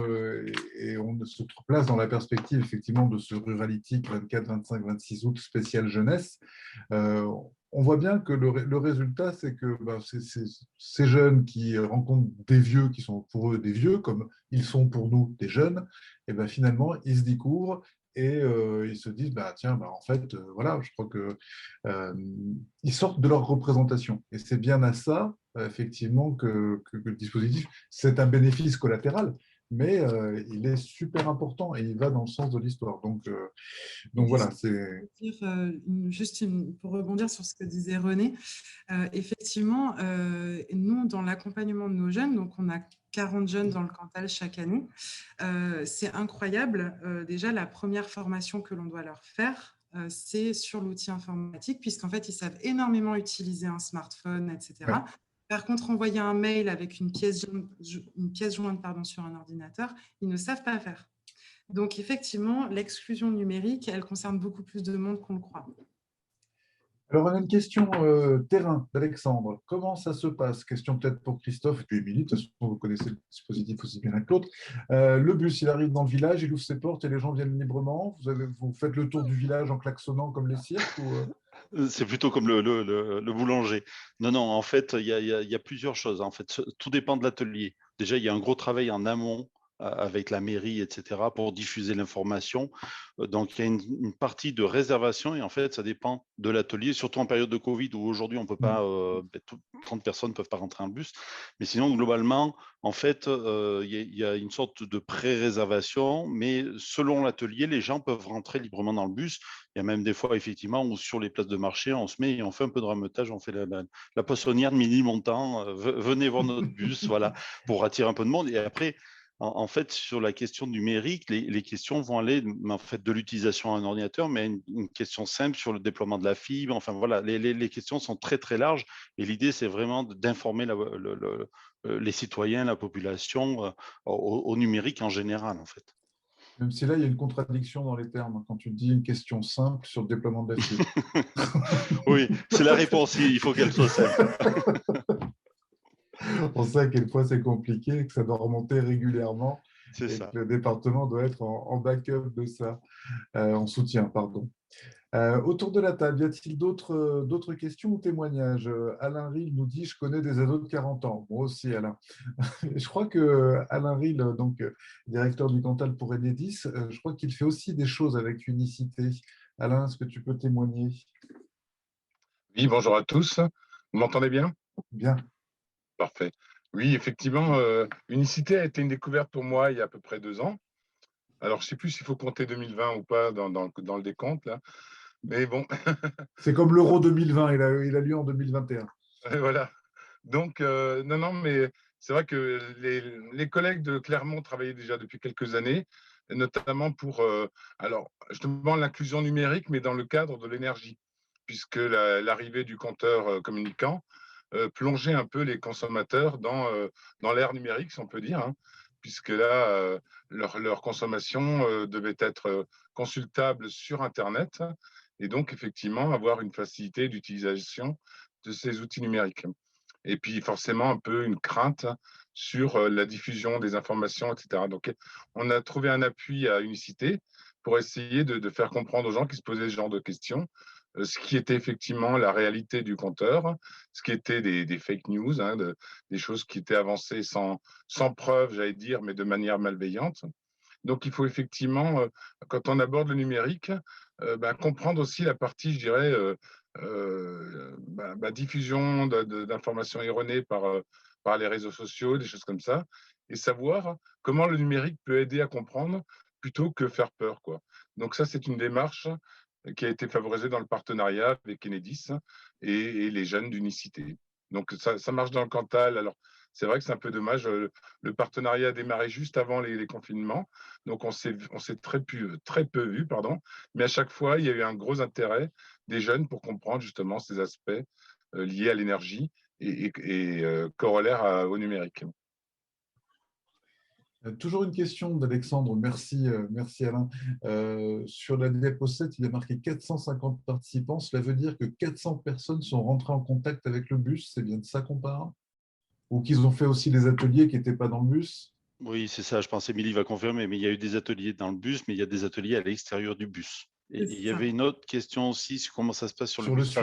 et on se place dans la perspective effectivement de ce Ruralytique 24, 25, 26 août spécial jeunesse, on voit bien que le résultat, c'est que ces jeunes qui rencontrent des vieux qui sont pour eux des vieux, comme ils sont pour nous des jeunes, et ben finalement, ils se découvrent et ils se disent, tiens, en fait, voilà, je crois que ils sortent de leur représentation. Et c'est bien à ça, effectivement, que le dispositif, c'est un bénéfice collatéral, mais il est super important et il va dans le sens de l'histoire. Donc voilà, c'est…
Pour rebondir sur ce que disait René, effectivement, nous, dans l'accompagnement de nos jeunes, donc on a 40 jeunes dans le Cantal chaque année, c'est incroyable. Déjà, la première formation que l'on doit leur faire, c'est sur l'outil informatique, puisqu'en fait, ils savent énormément utiliser un smartphone, etc. Ouais. Par contre, envoyer un mail avec une pièce jointe sur un ordinateur, ils ne savent pas faire. Donc, effectivement, l'exclusion numérique, elle concerne beaucoup plus de monde qu'on le croit.
Alors, on a une question terrain d'Alexandre. Comment ça se passe? Question peut-être pour Christophe et puis Émilie. De toute façon, vous connaissez le dispositif aussi bien que l'autre. Le bus, il arrive dans le village, il ouvre ses portes et les gens viennent librement. Vous faites le tour du village en klaxonnant comme les cirques
C'est plutôt comme le boulanger. Non, en fait, il y a plusieurs choses. En fait, tout dépend de l'atelier. Déjà, il y a un gros travail en amont avec la mairie, etc., pour diffuser l'information. Donc, il y a une partie de réservation et en fait, ça dépend de l'atelier, surtout en période de Covid où aujourd'hui, on ne peut pas, 30 personnes ne peuvent pas rentrer en bus. Mais sinon, globalement, en fait, il y a une sorte de pré-réservation, mais selon l'atelier, les gens peuvent rentrer librement dans le bus. Il y a même des fois, effectivement, où sur les places de marché, on se met et on fait un peu de rameutage, on fait la poissonnière de mini-montant, venez voir notre bus, voilà, pour attirer un peu de monde. Et après, en fait, sur la question numérique, les questions vont aller en fait, de l'utilisation d'un ordinateur, mais une question simple sur le déploiement de la fibre. Enfin, voilà, les questions sont très, très larges. Et l'idée, c'est vraiment d'informer les citoyens, la population au numérique en général, en fait.
Même si là, il y a une contradiction dans les termes. Quand tu dis une question simple sur le déploiement de la fibre.
Oui, c'est la réponse. Il faut qu'elle soit simple.
On sait à quel point c'est compliqué, que ça doit remonter régulièrement.
C'est ça.
Que le département doit être en backup de ça, en soutien, pardon. Autour de la table, y a-t-il d'autres questions ou témoignages? Alain Ril nous dit « Je connais des ados de 40 ans ». Moi aussi, Alain. Je crois que Alain Ril, donc directeur du Cantal pour Enedis, je crois qu'il fait aussi des choses avec Unicité. Alain, est-ce que tu peux témoigner?
Oui, bonjour à tous. Vous m'entendez bien?
Bien.
Parfait. Oui, effectivement, Unicité a été une découverte pour moi il y a à peu près 2 ans. Alors, je ne sais plus s'il faut compter 2020 ou pas dans le décompte, là. Mais bon.
C'est comme l'Euro 2020, il a lieu en 2021.
Voilà. Donc, non, mais c'est vrai que les collègues de Clermont travaillaient déjà depuis quelques années, notamment pour, alors, justement, l'inclusion numérique, mais dans le cadre de l'énergie, puisque l'arrivée du compteur communicant plonger un peu les consommateurs dans l'ère numérique, si on peut dire, hein, puisque là, leur consommation devait être consultable sur Internet et donc, effectivement, avoir une facilité d'utilisation de ces outils numériques. Et puis, forcément, un peu une crainte sur la diffusion des informations, etc. Donc, on a trouvé un appui à Unicité pour essayer de faire comprendre aux gens qui se posaient ce genre de questions ce qui était effectivement la réalité du compteur, ce qui était des fake news, hein, des choses qui étaient avancées sans preuve, j'allais dire, mais de manière malveillante. Donc, il faut effectivement, quand on aborde le numérique, comprendre aussi la partie, je dirais, diffusion d'informations erronées par les réseaux sociaux, des choses comme ça, et savoir comment le numérique peut aider à comprendre plutôt que faire peur, quoi. Donc ça, c'est une démarche qui a été favorisée dans le partenariat avec Enedis et les jeunes d'Unicité. Donc ça marche dans le Cantal. Alors, c'est vrai que c'est un peu dommage. Le partenariat a démarré juste avant les confinements. Donc, on s'est très peu vu, pardon. Mais à chaque fois, il y a eu un gros intérêt des jeunes pour comprendre justement ces aspects liées à l'énergie et corollaires au numérique.
Toujours une question d'Alexandre, merci, merci Alain. Sur la diapo 7, il est marqué 450 participants. Cela veut dire que 400 personnes sont rentrées en contact avec le bus, c'est bien de ça qu'on parle? Ou qu'ils ont fait aussi des ateliers qui n'étaient pas dans le bus?
Oui, c'est ça, je pense Émilie va confirmer, mais il y a eu des ateliers dans le bus, mais il y a des ateliers à l'extérieur du bus. Et il y avait une autre question aussi sur comment ça se passe sur le bus.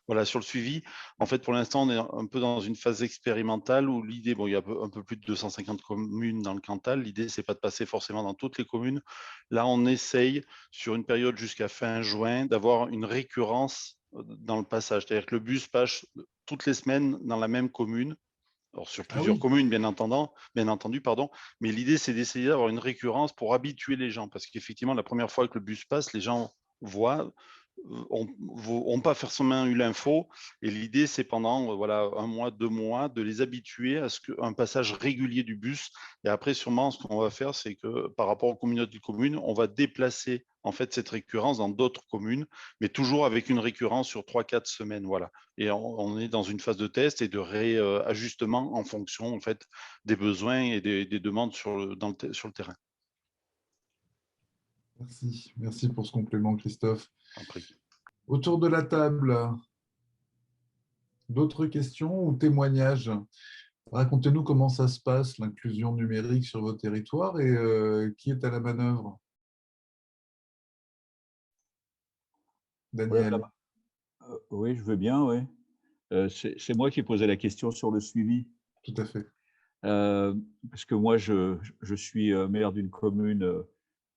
Voilà, sur le suivi. En fait, pour l'instant, on est un peu dans une phase expérimentale où l'idée, bon, il y a un peu plus de 250 communes dans le Cantal. L'idée, c'est pas de passer forcément dans toutes les communes. Là, on essaye, sur une période jusqu'à fin juin, d'avoir une récurrence dans le passage. C'est-à-dire que le bus passe toutes les semaines dans la même commune. Alors, sur plusieurs communes, bien entendu, mais l'idée, c'est d'essayer d'avoir une récurrence pour habituer les gens, parce qu'effectivement, la première fois que le bus passe, les gens voient, n'ont pas forcément eu l'info, et l'idée, c'est pendant voilà, 1 mois, 2 mois, de les habituer à un passage régulier du bus, et après, sûrement, ce qu'on va faire, c'est que par rapport aux communautés de communes, on va déplacer en fait cette récurrence dans d'autres communes, mais toujours avec une récurrence sur 3-4 semaines, voilà. Et on est dans une phase de test et de réajustement en fonction en fait des besoins et des demandes sur le terrain.
Merci pour ce complément, Christophe.
Après.
Autour de la table, d'autres questions ou témoignages? Racontez-nous comment ça se passe, l'inclusion numérique sur vos territoires, et qui est à la manœuvre? Daniel.
Oui, je veux bien, oui. C'est moi qui ai posé la question sur le suivi.
Tout à fait.
Parce que moi, je suis maire d'une commune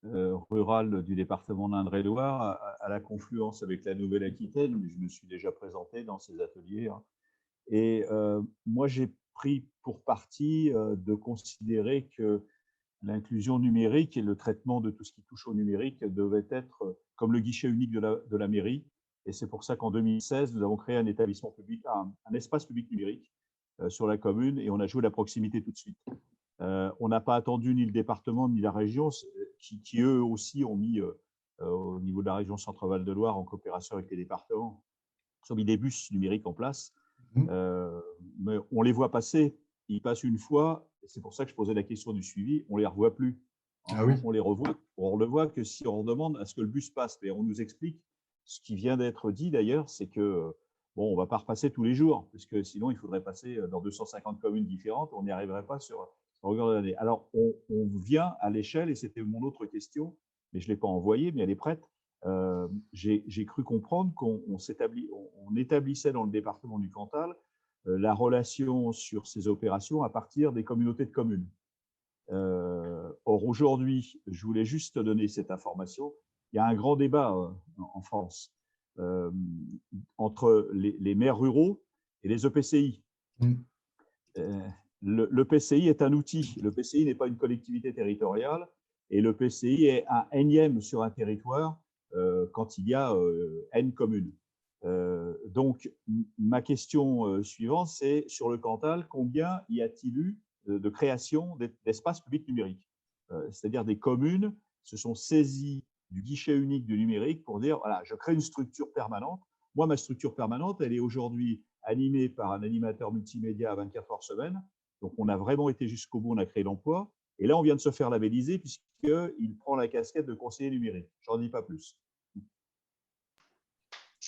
rurale du département d'Indre-et-Loire, à la confluence avec la Nouvelle-Aquitaine, mais je me suis déjà présenté dans ces ateliers. Hein. Et moi, j'ai pris pour parti de considérer que l'inclusion numérique et le traitement de tout ce qui touche au numérique devait être comme le guichet unique de la mairie. Et c'est pour ça qu'en 2016, nous avons créé un établissement public, un espace public numérique sur la commune, et on a joué la proximité tout de suite. On n'a pas attendu ni le département ni la région, qui eux aussi ont mis au niveau de la région Centre-Val de Loire, en coopération avec les départements, ils ont mis des bus numériques en place. Mais on les voit passer, ils passent une fois, et c'est pour ça que je posais la question du suivi, on ne les revoit plus. On les revoit, on ne le voit que si on demande à ce que le bus passe. Mais on nous explique, ce qui vient d'être dit d'ailleurs, c'est que bon, on ne va pas repasser tous les jours, parce que sinon il faudrait passer dans 250 communes différentes, on n'y arriverait pas sur longueur de l'année. Alors on vient à l'échelle, et c'était mon autre question, mais je ne l'ai pas envoyée, mais elle est prête. J'ai cru comprendre qu'on établissait dans le département du Cantal la relation sur ces opérations à partir des communautés de communes. Or, aujourd'hui, je voulais juste donner cette information. Il y a un grand débat en France entre les maires ruraux et les EPCI. L'EPCI est un outil. L'EPCI n'est pas une collectivité territoriale, et l'EPCI est un énième sur un territoire quand il y a N communes. Donc, ma question suivante, c'est sur le Cantal, combien y a-t-il eu de création d'espaces publics numériques? C'est-à-dire des communes se sont saisies du guichet unique du numérique pour dire, voilà, je crée une structure permanente. Moi, ma structure permanente, elle est aujourd'hui animée par un animateur multimédia à 24 heures semaine. Donc, on a vraiment été jusqu'au bout, on a créé l'emploi. Et là, on vient de se faire labelliser puisqu'il prend la casquette de conseiller numérique. J'en dis pas plus.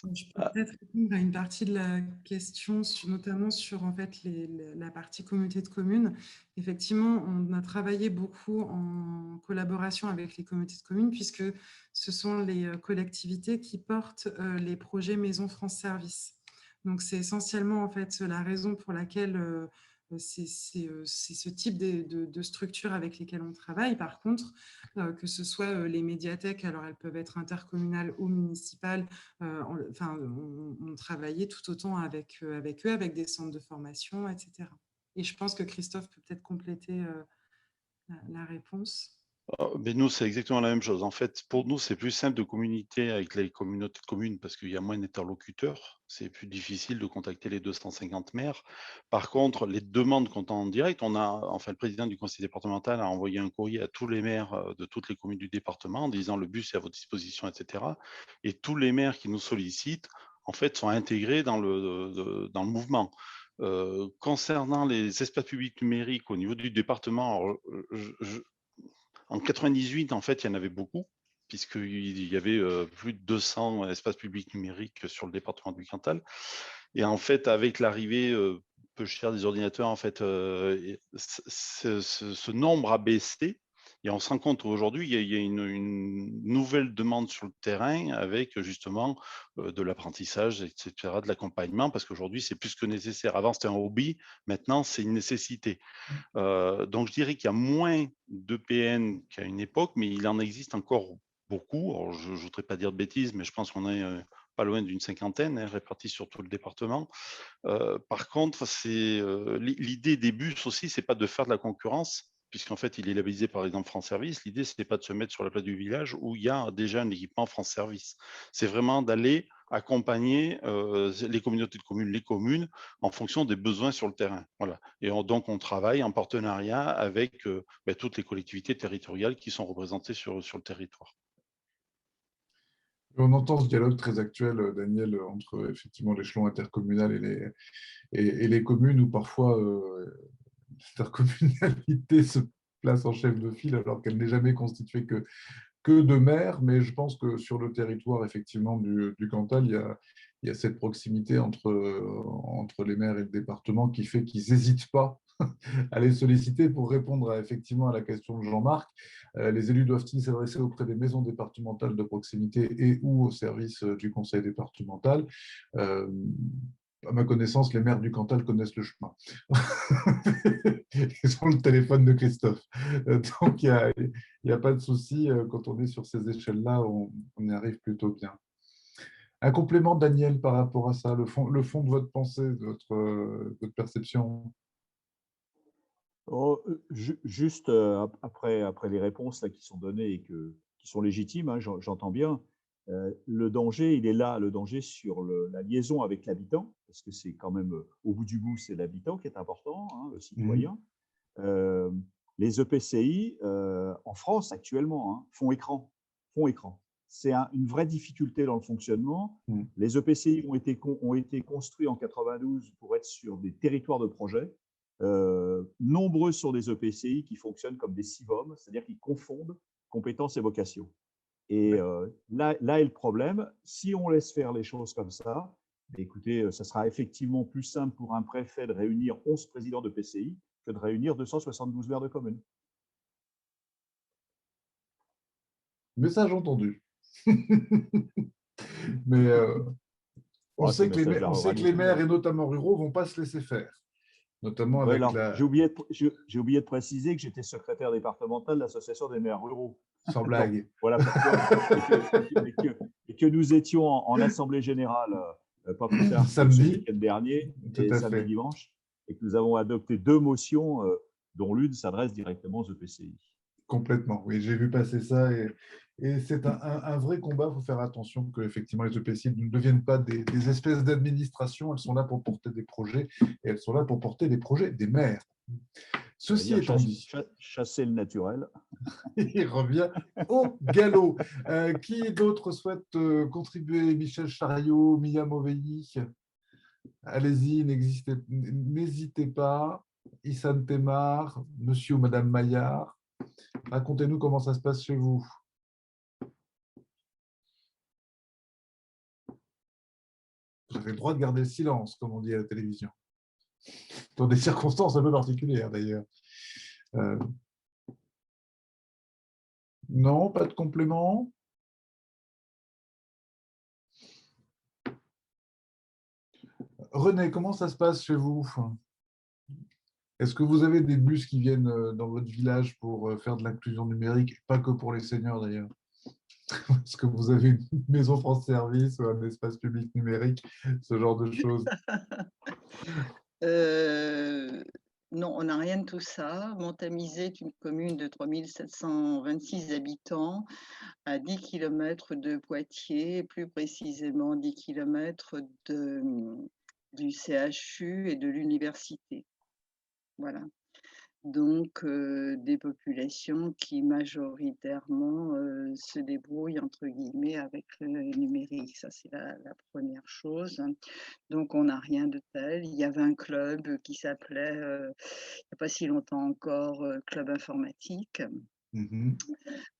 Je peux peut-être répondre à une partie de la question, notamment sur en fait, la partie communauté de communes. Effectivement, on a travaillé beaucoup en collaboration avec les communautés de communes, puisque ce sont les collectivités qui portent les projets Maison France Service. Donc, c'est essentiellement en fait, la raison pour laquelle c'est ce type de structures avec lesquelles on travaille. Par contre, que ce soit les médiathèques, alors elles peuvent être intercommunales ou municipales, on travaillait tout autant avec eux, avec des centres de formation, etc. Et je pense que Christophe peut peut-être compléter la réponse.
Mais nous, c'est exactement la même chose. En fait, pour nous, c'est plus simple de communiquer avec les communautés de communes parce qu'il y a moins d'interlocuteurs. C'est plus difficile de contacter les 250 maires. Par contre, les demandes qu'on a en direct, le président du conseil départemental a envoyé un courrier à tous les maires de toutes les communes du département en disant le bus est à votre disposition, etc. Et tous les maires qui nous sollicitent, en fait, sont intégrés dans le mouvement. Concernant les espaces publics numériques au niveau du département, alors, en 98, en fait, il y en avait beaucoup, puisqu'il y avait plus de 200 espaces publics numériques sur le département du Cantal. Et en fait, avec l'arrivée peu chère des ordinateurs, en fait, ce nombre a baissé. Et on se rend compte aujourd'hui, il y a une nouvelle demande sur le terrain avec justement de l'apprentissage, etc., de l'accompagnement, parce qu'aujourd'hui, c'est plus que nécessaire. Avant, c'était un hobby, maintenant, c'est une nécessité. Donc, je dirais qu'il y a moins d'EPN qu'à une époque, mais il en existe encore beaucoup. Alors, je ne voudrais pas dire de bêtises, mais je pense qu'on est pas loin d'une cinquantaine, répartis sur tout le département. Par contre, l'idée des bus aussi, c'est pas de faire de la concurrence, puisqu'en fait, il est labellisé par exemple France Service. L'idée, ce n'est pas de se mettre sur la place du village où il y a déjà un équipement France Service. C'est vraiment d'aller accompagner les communautés de communes, les communes, en fonction des besoins sur le terrain. Voilà. Et donc, on travaille en partenariat avec toutes les collectivités territoriales qui sont représentées sur le territoire.
On entend ce dialogue très actuel, Daniel, entre effectivement l'échelon intercommunal et les communes, où parfois l'intercommunalité se place en chef de file alors qu'elle n'est jamais constituée que de maires. Mais je pense que sur le territoire effectivement du Cantal, il y a cette proximité entre les maires et le département qui fait qu'ils n'hésitent pas à les solliciter pour répondre effectivement à la question de Jean-Marc. Les élus doivent-ils s'adresser auprès des maisons départementales de proximité et ou au service du conseil départemental? À ma connaissance, les maires du Cantal connaissent le chemin. Ils ont le téléphone de Christophe. Donc, il n'y a pas de souci. Quand on est sur ces échelles-là, on y arrive plutôt bien. Un complément, Daniel, par rapport à ça, le fond de votre pensée, de votre perception?
Juste après les réponses là, qui sont données et qui sont légitimes, hein, j'entends bien, le danger, il est là, le danger sur la liaison avec l'habitant, parce que c'est quand même, au bout du bout, c'est l'habitant qui est important, hein, le citoyen. Les EPCI, en France actuellement, hein, font écran. C'est une vraie difficulté dans le fonctionnement. Les EPCI ont été construits en 92 pour être sur des territoires de projet. Nombreux sont des EPCI qui fonctionnent comme des CIVOM, c'est-à-dire qu'ils confondent compétences et vocations. Et là est le problème. Si on laisse faire les choses comme ça, écoutez, ça sera effectivement plus simple pour un préfet de réunir 11 présidents de PCI que de réunir 272 maires de communes.
Message entendu. Mais on sait que les maires, et notamment ruraux, ne vont pas se laisser faire. Notamment avec
J'ai oublié de préciser que j'étais secrétaire départemental de l'Association des maires ruraux.
Sans blague.
Donc, voilà pourquoi. et que nous étions en assemblée générale, pas plus tard que ce week-end dernier, et samedi dimanche, et que nous avons adopté 2 motions, dont l'une s'adresse directement aux EPCI.
Complètement, oui, j'ai vu passer ça, et c'est un vrai combat. Il faut faire attention que effectivement les EPCI ne deviennent pas des espèces d'administration. Elles sont là pour porter des projets, et elles sont là pour porter des projets des maires. Ceci étant dit,
chasser le naturel.
Il revient au galop. Qui d'autre souhaite contribuer? Michel Chariot, Mia Moveilly, allez-y, n'hésitez pas. Issam Temar, monsieur ou madame Maillard, racontez-nous comment ça se passe chez vous. Vous avez le droit de garder le silence, comme on dit à la télévision. Dans des circonstances un peu particulières, d'ailleurs. Non, pas de complément? René, comment ça se passe chez vous? Est-ce que vous avez des bus qui viennent dans votre village pour faire de l'inclusion numérique, pas que pour les seniors d'ailleurs? Est-ce que vous avez une maison France Service ou un espace public numérique, ce genre de choses?
Non, on n'a rien de tout ça. Montamisé est une commune de 3726 habitants, à 10 km de Poitiers, plus précisément 10 km du CHU et de l'université. Voilà. donc des populations qui majoritairement se débrouillent entre guillemets avec le numérique. Ça, c'est la première chose. Donc, on n'a rien de tel. Il y avait un club qui s'appelait, il n'y a pas si longtemps encore, Club informatique.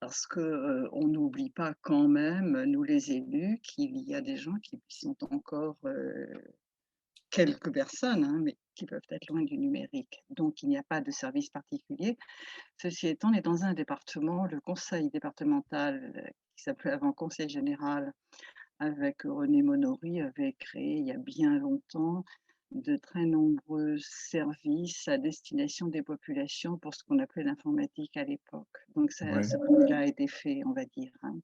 Parce qu'on n'oublie pas quand même, nous les élus, qu'il y a des gens qui sont encore quelques personnes, hein, mais qui peuvent être loin du numérique. Donc, il n'y a pas de service particulier. Ceci étant, on est dans un département, le conseil départemental, qui s'appelait avant Conseil général, avec René Monory, avait créé il y a bien longtemps de très nombreux services à destination des populations pour ce qu'on appelait l'informatique à l'époque. Donc, ça a été fait, on va dire. Hein.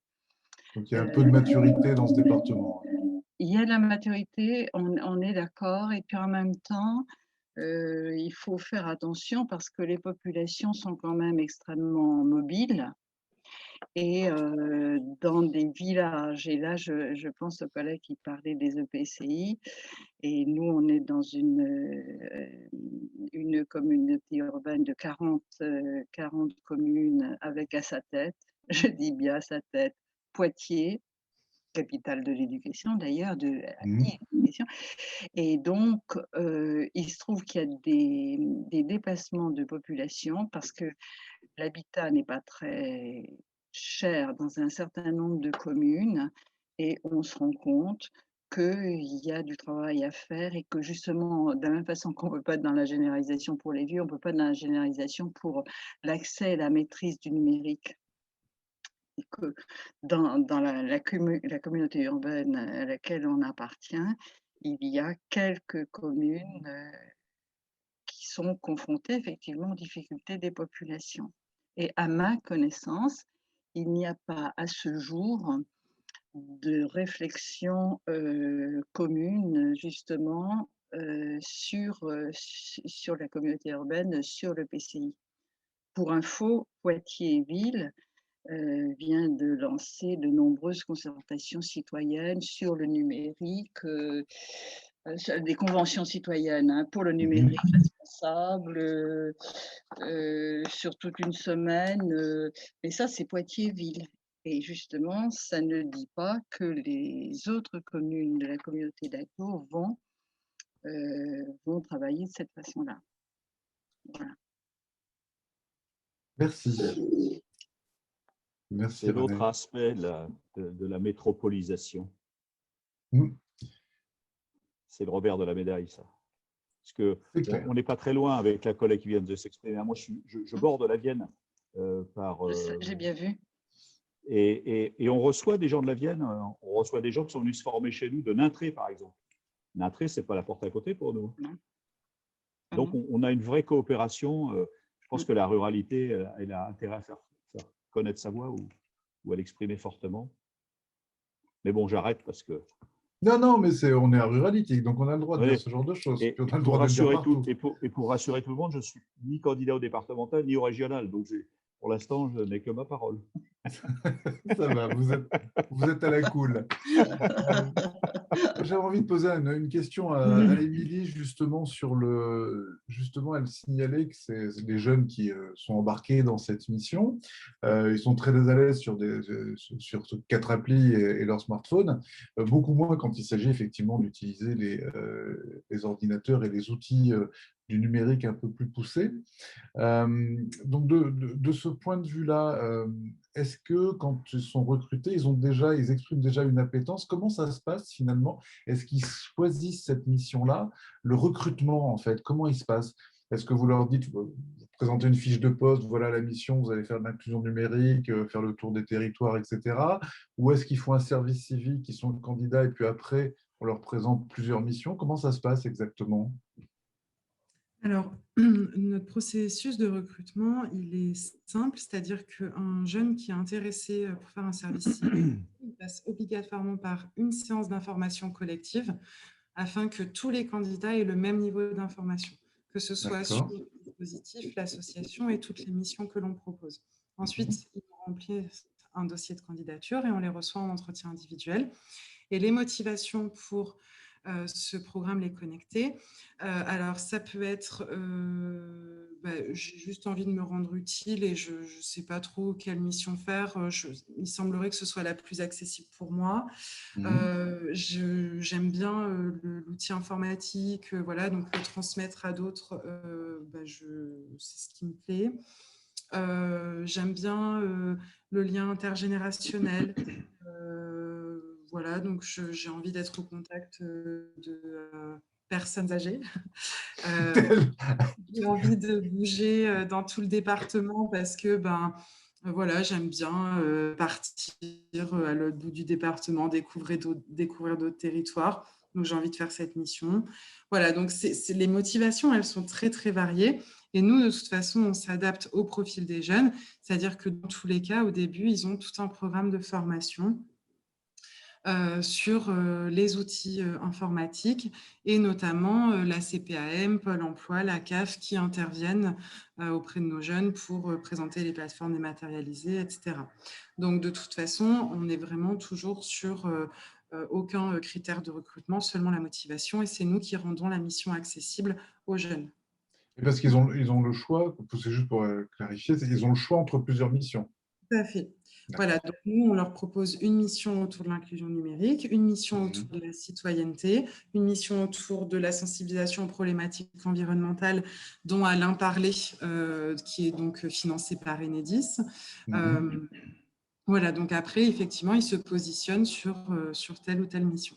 Donc, il y a un peu de maturité dans ce département.
Il y a de la maturité, on est d'accord, et puis en même temps, il faut faire attention parce que les populations sont quand même extrêmement mobiles et dans des villages, et là je pense au collègue qui parlait des EPCI, et nous on est dans une communauté urbaine de 40 communes avec à sa tête, je dis bien à sa tête, Poitiers, capitale de l'éducation d'ailleurs, de l'éducation. Et donc, il se trouve qu'il y a des déplacements de population parce que l'habitat n'est pas très cher dans un certain nombre de communes et on se rend compte qu'il y a du travail à faire et que justement, de la même façon qu'on ne peut pas être dans la généralisation pour les vieux, on ne peut pas être dans la généralisation pour l'accès et la maîtrise du numérique. Et que dans la communauté urbaine à laquelle on appartient, il y a quelques communes qui sont confrontées effectivement aux difficultés des populations. Et à ma connaissance, il n'y a pas à ce jour de réflexion commune justement sur la communauté urbaine, sur le PCI. Pour info, Poitiers-Ville vient de lancer de nombreuses concertations citoyennes sur le numérique, des conventions citoyennes hein, pour le numérique responsable sur toute une semaine. Mais ça, c'est Poitiers-Ville. Et justement, ça ne dit pas que les autres communes de la communauté d'Agour vont travailler de cette façon-là. Voilà.
Merci. Merci.
C'est l'autre aspect de la métropolisation. C'est le revers de la médaille, ça. Parce qu'on n'est pas très loin avec la collègue qui vient de s'exprimer. Moi, je borde la Vienne par.
J'ai bien vu.
Et on reçoit des gens de la Vienne, on reçoit des gens qui sont venus se former chez nous, de Nintré, par exemple. Nintré, ce n'est pas la porte à côté pour nous.
Non.
Donc, on a une vraie coopération. Je pense que la ruralité, elle a intérêt à faire connaître sa voix ou à l'exprimer fortement. Mais bon, j'arrête parce que…
Non, mais on est à Ruralitique, donc on a le droit de dire ce genre de choses.
Et pour rassurer tout le monde, je ne suis ni candidat au départemental ni au régional. Donc, pour l'instant, je n'ai que ma parole.
Ça va, vous êtes à la cool. J'avais envie de poser une question à Émilie, justement, elle signalait que c'est les jeunes qui sont embarqués dans cette mission. Ils sont très à l'aise sur 4 applis et leur smartphone, beaucoup moins quand il s'agit effectivement d'utiliser les ordinateurs et les outils du numérique un peu plus poussé. Donc, de ce point de vue-là, est-ce que quand ils sont recrutés, ils expriment déjà une appétence? Comment ça se passe finalement? Est-ce qu'ils choisissent cette mission-là? Le recrutement, en fait, comment il se passe? Est-ce que vous leur dites, vous présentez une fiche de poste, voilà la mission, vous allez faire de l'inclusion numérique, faire le tour des territoires, etc. Ou est-ce qu'ils font un service civique, ils sont candidats et puis après, on leur présente plusieurs missions? Comment ça se passe exactement?
Alors, notre processus de recrutement, il est simple, c'est-à-dire qu'un jeune qui est intéressé pour faire un service civique, il passe obligatoirement par une séance d'information collective afin que tous les candidats aient le même niveau d'information, que ce soit sur le dispositif, l'association et toutes les missions que l'on propose. Ensuite, ils remplissent un dossier de candidature et on les reçoit en entretien individuel. Et les motivations pour ce programme Les Connectés. Alors, ça peut être, j'ai juste envie de me rendre utile et je ne sais pas trop quelle mission faire. Il semblerait que ce soit la plus accessible pour moi. J'aime bien l'outil informatique, voilà, donc le transmettre à d'autres, c'est ce qui me plaît. J'aime bien le lien intergénérationnel. Voilà, donc j'ai envie d'être au contact de personnes âgées. J'ai envie de bouger dans tout le département parce que voilà, j'aime bien partir à l'autre bout du département, découvrir d'autres territoires. Donc, j'ai envie de faire cette mission. Voilà, donc les motivations, elles sont très, très variées. Et nous, de toute façon, on s'adapte au profil des jeunes. C'est-à-dire que dans tous les cas, au début, ils ont tout un programme de formation sur les outils informatiques et notamment la CPAM, Pôle emploi, la CAF qui interviennent auprès de nos jeunes pour présenter les plateformes dématérialisées, etc. Donc, de toute façon, on est vraiment toujours sur aucun critère de recrutement, seulement la motivation et c'est nous qui rendons la mission accessible aux jeunes.
Et parce qu'ils ont le choix, c'est juste pour clarifier, ils ont le choix entre plusieurs missions.
Tout à fait. Voilà, donc nous, on leur propose une mission autour de l'inclusion numérique, une mission autour de la citoyenneté, une mission autour de la sensibilisation aux problématiques environnementales dont Alain parlait, qui est donc financée par Enedis. Voilà, donc après, effectivement, ils se positionnent sur telle ou telle mission.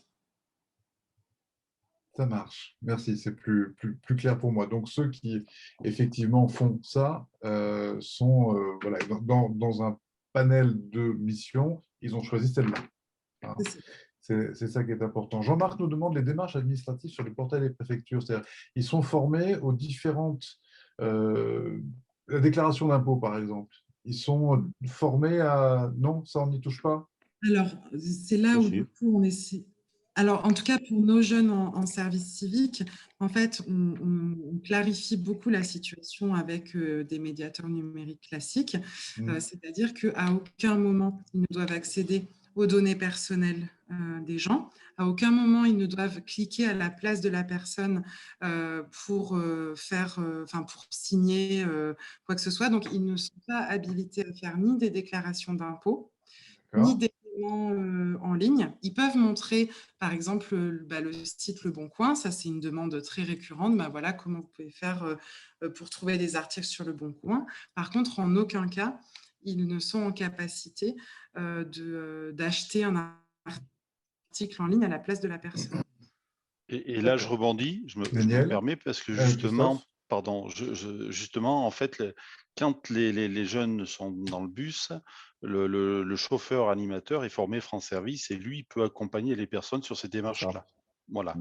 Ça marche, merci, c'est plus clair pour moi. Donc, ceux qui, effectivement, font ça sont voilà, dans un panel de missions, ils ont choisi celle-là. Hein. C'est ça qui est important. Jean-Marc nous demande les démarches administratives sur le portail des préfectures. C'est-à-dire, ils sont formés aux différentes... la déclaration d'impôt, par exemple. Ils sont formés à... Non, ça, on n'y touche pas?
Alors, c'est là où, du coup, on essaie... Alors, en tout cas, pour nos jeunes en service civique, en fait, on clarifie beaucoup la situation avec des médiateurs numériques classiques. C'est-à-dire qu'à aucun moment, ils ne doivent accéder aux données personnelles des gens. À aucun moment, ils ne doivent cliquer à la place de la personne pour signer quoi que ce soit. Donc, ils ne sont pas habilités à faire ni des déclarations d'impôts, ni des en ligne. Ils peuvent montrer, par exemple, le site Le Bon Coin. Ça, c'est une demande très récurrente. Voilà comment vous pouvez faire pour trouver des articles sur Le Bon Coin. Par contre, en aucun cas, ils ne sont en capacité d'acheter un article en ligne à la place de la personne.
Et là, je rebondis, je me permets, parce que justement, justement, en fait, quand les jeunes sont dans le bus, le chauffeur animateur est formé France Service et lui, il peut accompagner les personnes sur ces démarches-là. Voilà.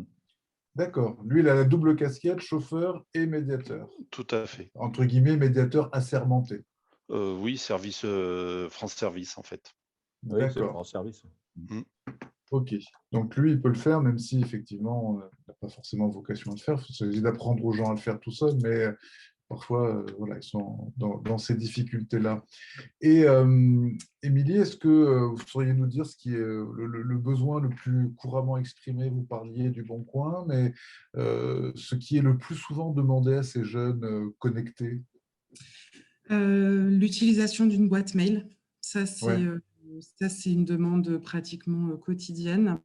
D'accord. Lui, il a la double casquette, chauffeur et médiateur.
Tout à fait.
Entre guillemets, médiateur assermenté.
Oui, service France Service, en fait.
Oui, c'est France Service.
Ok. Donc, lui, il peut le faire, même si, effectivement, il n'a pas forcément vocation à le faire. Il s'agit d'apprendre aux gens à le faire tout seul, mais parfois, voilà, ils sont dans ces difficultés-là. Et Émilie, est-ce que vous sauriez nous dire ce qui est le besoin le plus couramment exprimé? Vous parliez du Bon Coin, mais ce qui est le plus souvent demandé à ces jeunes connectés?
L'utilisation d'une boîte mail. Ça, c'est une demande pratiquement quotidienne.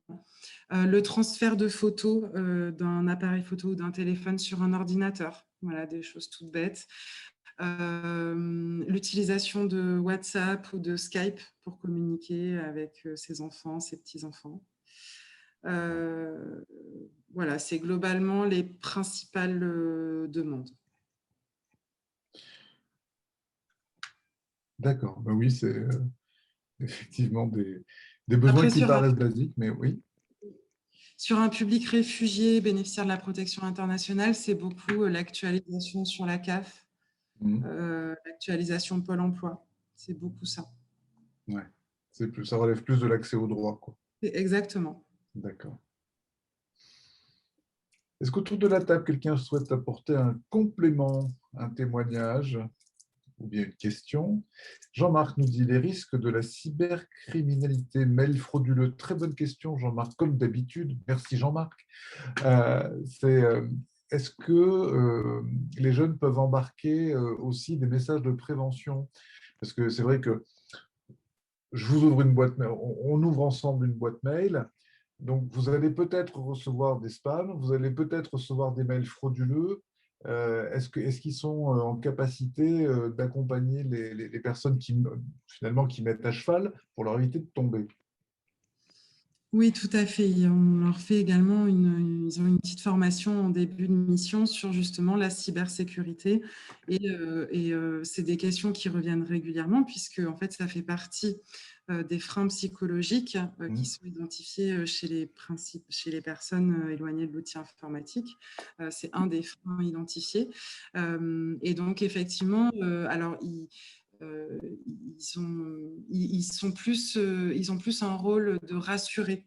Le transfert de photos d'un appareil photo ou d'un téléphone sur un ordinateur. Voilà, des choses toutes bêtes. L'utilisation de WhatsApp ou de Skype pour communiquer avec ses enfants, ses petits-enfants. Voilà, c'est globalement les principales demandes.
D'accord, ben oui, c'est effectivement des besoins qui paraissent basiques, mais oui.
Sur un public réfugié bénéficiaire de la protection internationale, c'est beaucoup l'actualisation sur la CAF, l'actualisation de Pôle emploi. C'est beaucoup ça.
Ouais, ça relève plus de l'accès au droit, quoi.
Exactement.
D'accord. Est-ce qu'autour de la table, quelqu'un souhaite apporter un complément, un témoignage? ou bien une question. Jean-Marc nous dit les risques de la cybercriminalité, mail frauduleux. Très bonne question, Jean-Marc, comme d'habitude. Merci, Jean-Marc. Est-ce que les jeunes peuvent embarquer aussi des messages de prévention? Parce que c'est vrai que je vous ouvre une boîte mail, on ouvre ensemble une boîte mail. Donc, vous allez peut-être recevoir des spams, vous allez peut-être recevoir des mails frauduleux. Est-ce qu'ils sont en capacité d'accompagner les personnes finalement, qui mettent à cheval pour leur éviter de tomber?
Oui, tout à fait. On leur fait également ils ont une petite formation en début de mission sur justement la cybersécurité. Et c'est des questions qui reviennent régulièrement puisque en fait, ça fait partie des freins psychologiques qui sont identifiés chez les personnes éloignées de l'outil informatique. C'est un des freins identifiés. Et donc, effectivement, alors, ils ont plus un rôle de rassurer,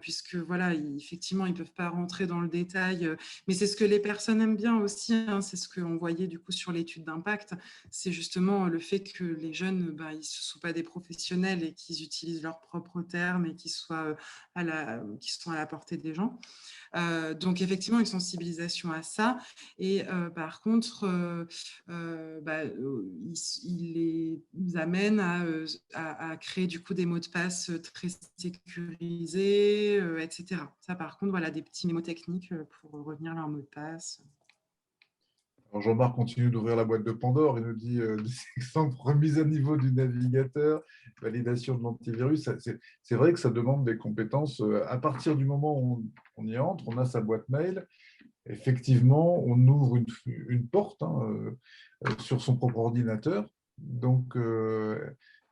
puisque voilà, effectivement, ils ne peuvent pas rentrer dans le détail, mais c'est ce que les personnes aiment bien aussi, hein, c'est ce qu'on voyait du coup sur l'étude d'impact, c'est justement le fait que les jeunes, ils ne sont pas des professionnels et qu'ils utilisent leurs propres termes et qu'ils sont à la portée des gens. Donc effectivement, une sensibilisation à ça. Et par contre, il les amène à créer du coup des mots de passe très sécurisés, etc. Ça, par contre, voilà, des petits mémotechniques pour retenir leur mot de passe.
Alors Jean-Marc continue d'ouvrir la boîte de Pandore et nous dit des exemples, remise à niveau du navigateur, validation de l'antivirus. C'est vrai que ça demande des compétences. À partir du moment où on y entre, on a sa boîte mail, effectivement, on ouvre une porte sur son propre ordinateur. Donc,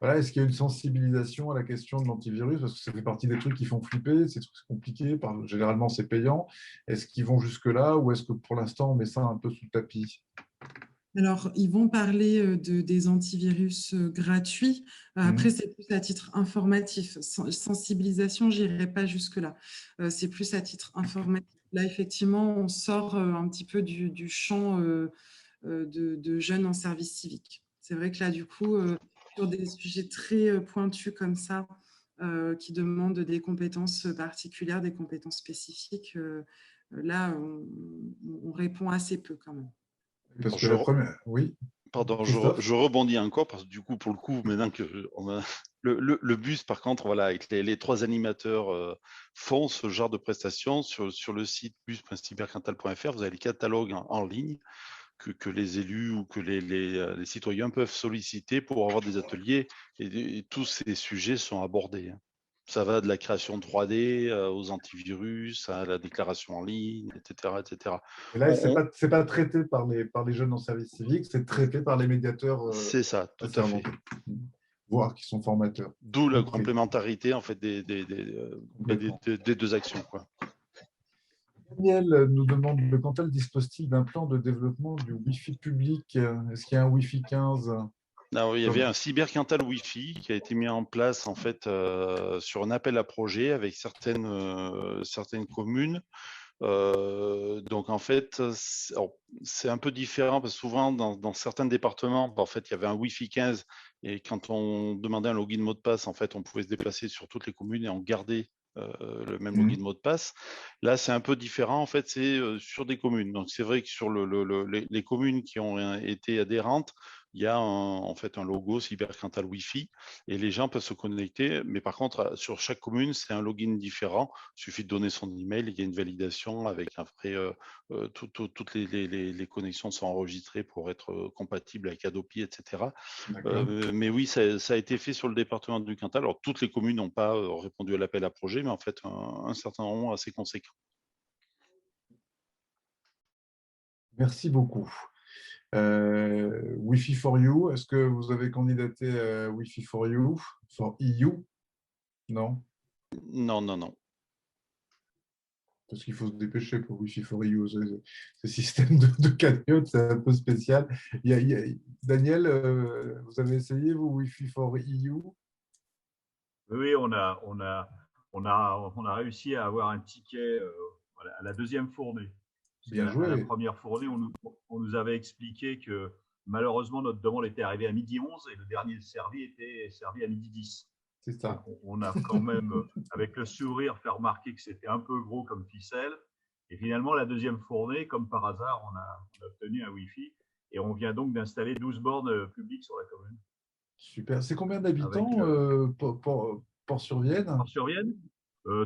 voilà, est-ce qu'il y a une sensibilisation à la question de l'antivirus? Parce que ça fait partie des trucs qui font flipper, c'est compliqué, généralement c'est payant. Est-ce qu'ils vont jusque-là ou est-ce que pour l'instant on met ça un peu sous le tapis?
Alors, ils vont parler des antivirus gratuits. Après, c'est plus à titre informatif. Sensibilisation, je n'irai pas jusque-là. C'est plus à titre informatif. Là, effectivement, on sort un petit peu du champ de jeunes en service civique. C'est vrai que là, du coup, sur des sujets très pointus comme ça, qui demandent des compétences particulières, des compétences spécifiques, là, on répond assez peu quand même.
Parce que la première, oui.
Pardon, je rebondis encore parce que du coup, pour le coup, maintenant que on a le bus, par contre, voilà, avec les trois animateurs font ce genre de prestations sur le site bus.cyberquintal.fr. Vous avez les catalogues en ligne que les élus ou que les citoyens peuvent solliciter pour avoir des ateliers et tous ces sujets sont abordés. Ça va de la création 3D aux antivirus, à la déclaration en ligne, etc. etc.
Et là, ce n'est pas traité par les jeunes en service civique, c'est traité par les médiateurs.
C'est ça, tout à fait.
Voire qui sont formateurs.
D'où la complémentarité en fait, des deux actions, quoi.
Daniel nous demande, le Cantal dispose-t-il d'un plan de développement du Wi-Fi public? Est-ce qu'il y a un Wi-Fi 15?
Alors, il y avait un cyberquintal Wi-Fi qui a été mis en place en fait sur un appel à projet avec certaines communes. Donc en fait, c'est un peu différent parce que souvent dans certains départements, en fait, il y avait un Wi-Fi 15 et quand on demandait un login mot de passe, en fait, on pouvait se déplacer sur toutes les communes et en garder le même login mot de passe. Là, c'est un peu différent. En fait, c'est sur des communes. Donc c'est vrai que sur les communes qui ont été adhérentes, il y a en fait un logo cyberquintal Wi-Fi et les gens peuvent se connecter. Mais par contre, sur chaque commune, c'est un login différent. Il suffit de donner son email, il y a une validation avec après toutes les connexions sont enregistrées pour être compatibles avec Adopi, etc. Mais oui, ça a été fait sur le département du Cantal. Alors toutes les communes n'ont pas répondu à l'appel à projet, mais en fait un certain nombre assez conséquent.
Merci beaucoup. Wi-Fi for You, est-ce que vous avez candidaté à Wi-Fi for You, for EU? Non?
Non.
Parce qu'il faut se dépêcher pour Wi-Fi for EU. Ce système de cagnotte, c'est un peu spécial. Daniel, vous avez essayé, vous, Wi-Fi for EU?
Oui, on a réussi à avoir un ticket à la deuxième fournée.
Bien joué.
À la première fournée, on nous avait expliqué que malheureusement, notre demande était arrivée à 12h11 et le dernier servi était servi à 12h10.
C'est ça.
On a quand même, avec le sourire, fait remarquer que c'était un peu gros comme ficelle. Et finalement, la deuxième fournée, comme par hasard, on a obtenu un Wi-Fi. Et on vient donc d'installer 12 bornes publiques sur la commune.
Super. C'est combien d'habitants, Port-sur-Vienne?
Port-sur-Vienne,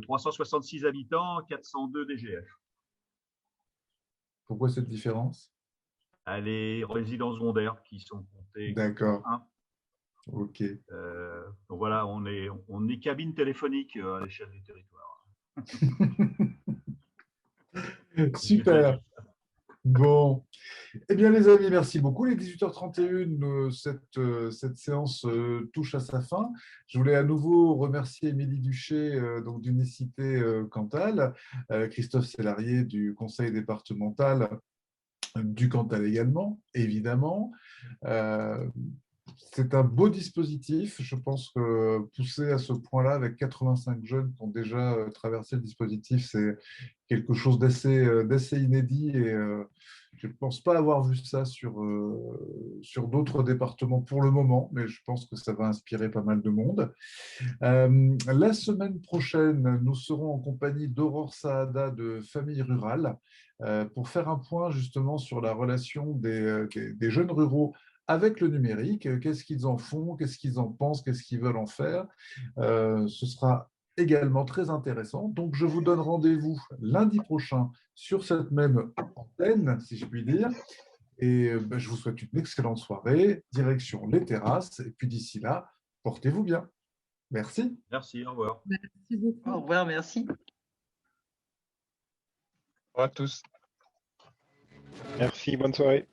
366 habitants, 402 DGF.
Pourquoi cette différence?
Les résidents secondaires qui sont comptés.
D'accord. Ok.
Donc voilà, on est cabine téléphonique à l'échelle du territoire.
Super. Bon. Eh bien, les amis, merci beaucoup. Il est 18h31, cette séance touche à sa fin. Je voulais à nouveau remercier Émilie Duché donc d'Unicité Cantal, Christophe Sélarié du conseil départemental du Cantal également, évidemment. C'est un beau dispositif. Je pense que pousser à ce point-là avec 85 jeunes qui ont déjà traversé le dispositif, c'est quelque chose d'assez inédit et je ne pense pas avoir vu ça sur d'autres départements pour le moment, mais je pense que ça va inspirer pas mal de monde. La semaine prochaine, nous serons en compagnie d'Aurore Saada de Famille Rurale pour faire un point justement sur la relation des jeunes ruraux avec le numérique. Qu'est-ce qu'ils en font, qu'est-ce qu'ils en pensent, qu'est-ce qu'ils veulent en faire. Ce sera également très intéressant. Donc, je vous donne rendez-vous lundi prochain sur cette même antenne, si je puis dire. Et je vous souhaite une excellente soirée. Direction les terrasses. Et puis d'ici là, portez-vous bien. Merci.
Merci, au revoir.
Merci beaucoup.
Au revoir, merci.
Au revoir à tous.
Merci, bonne soirée.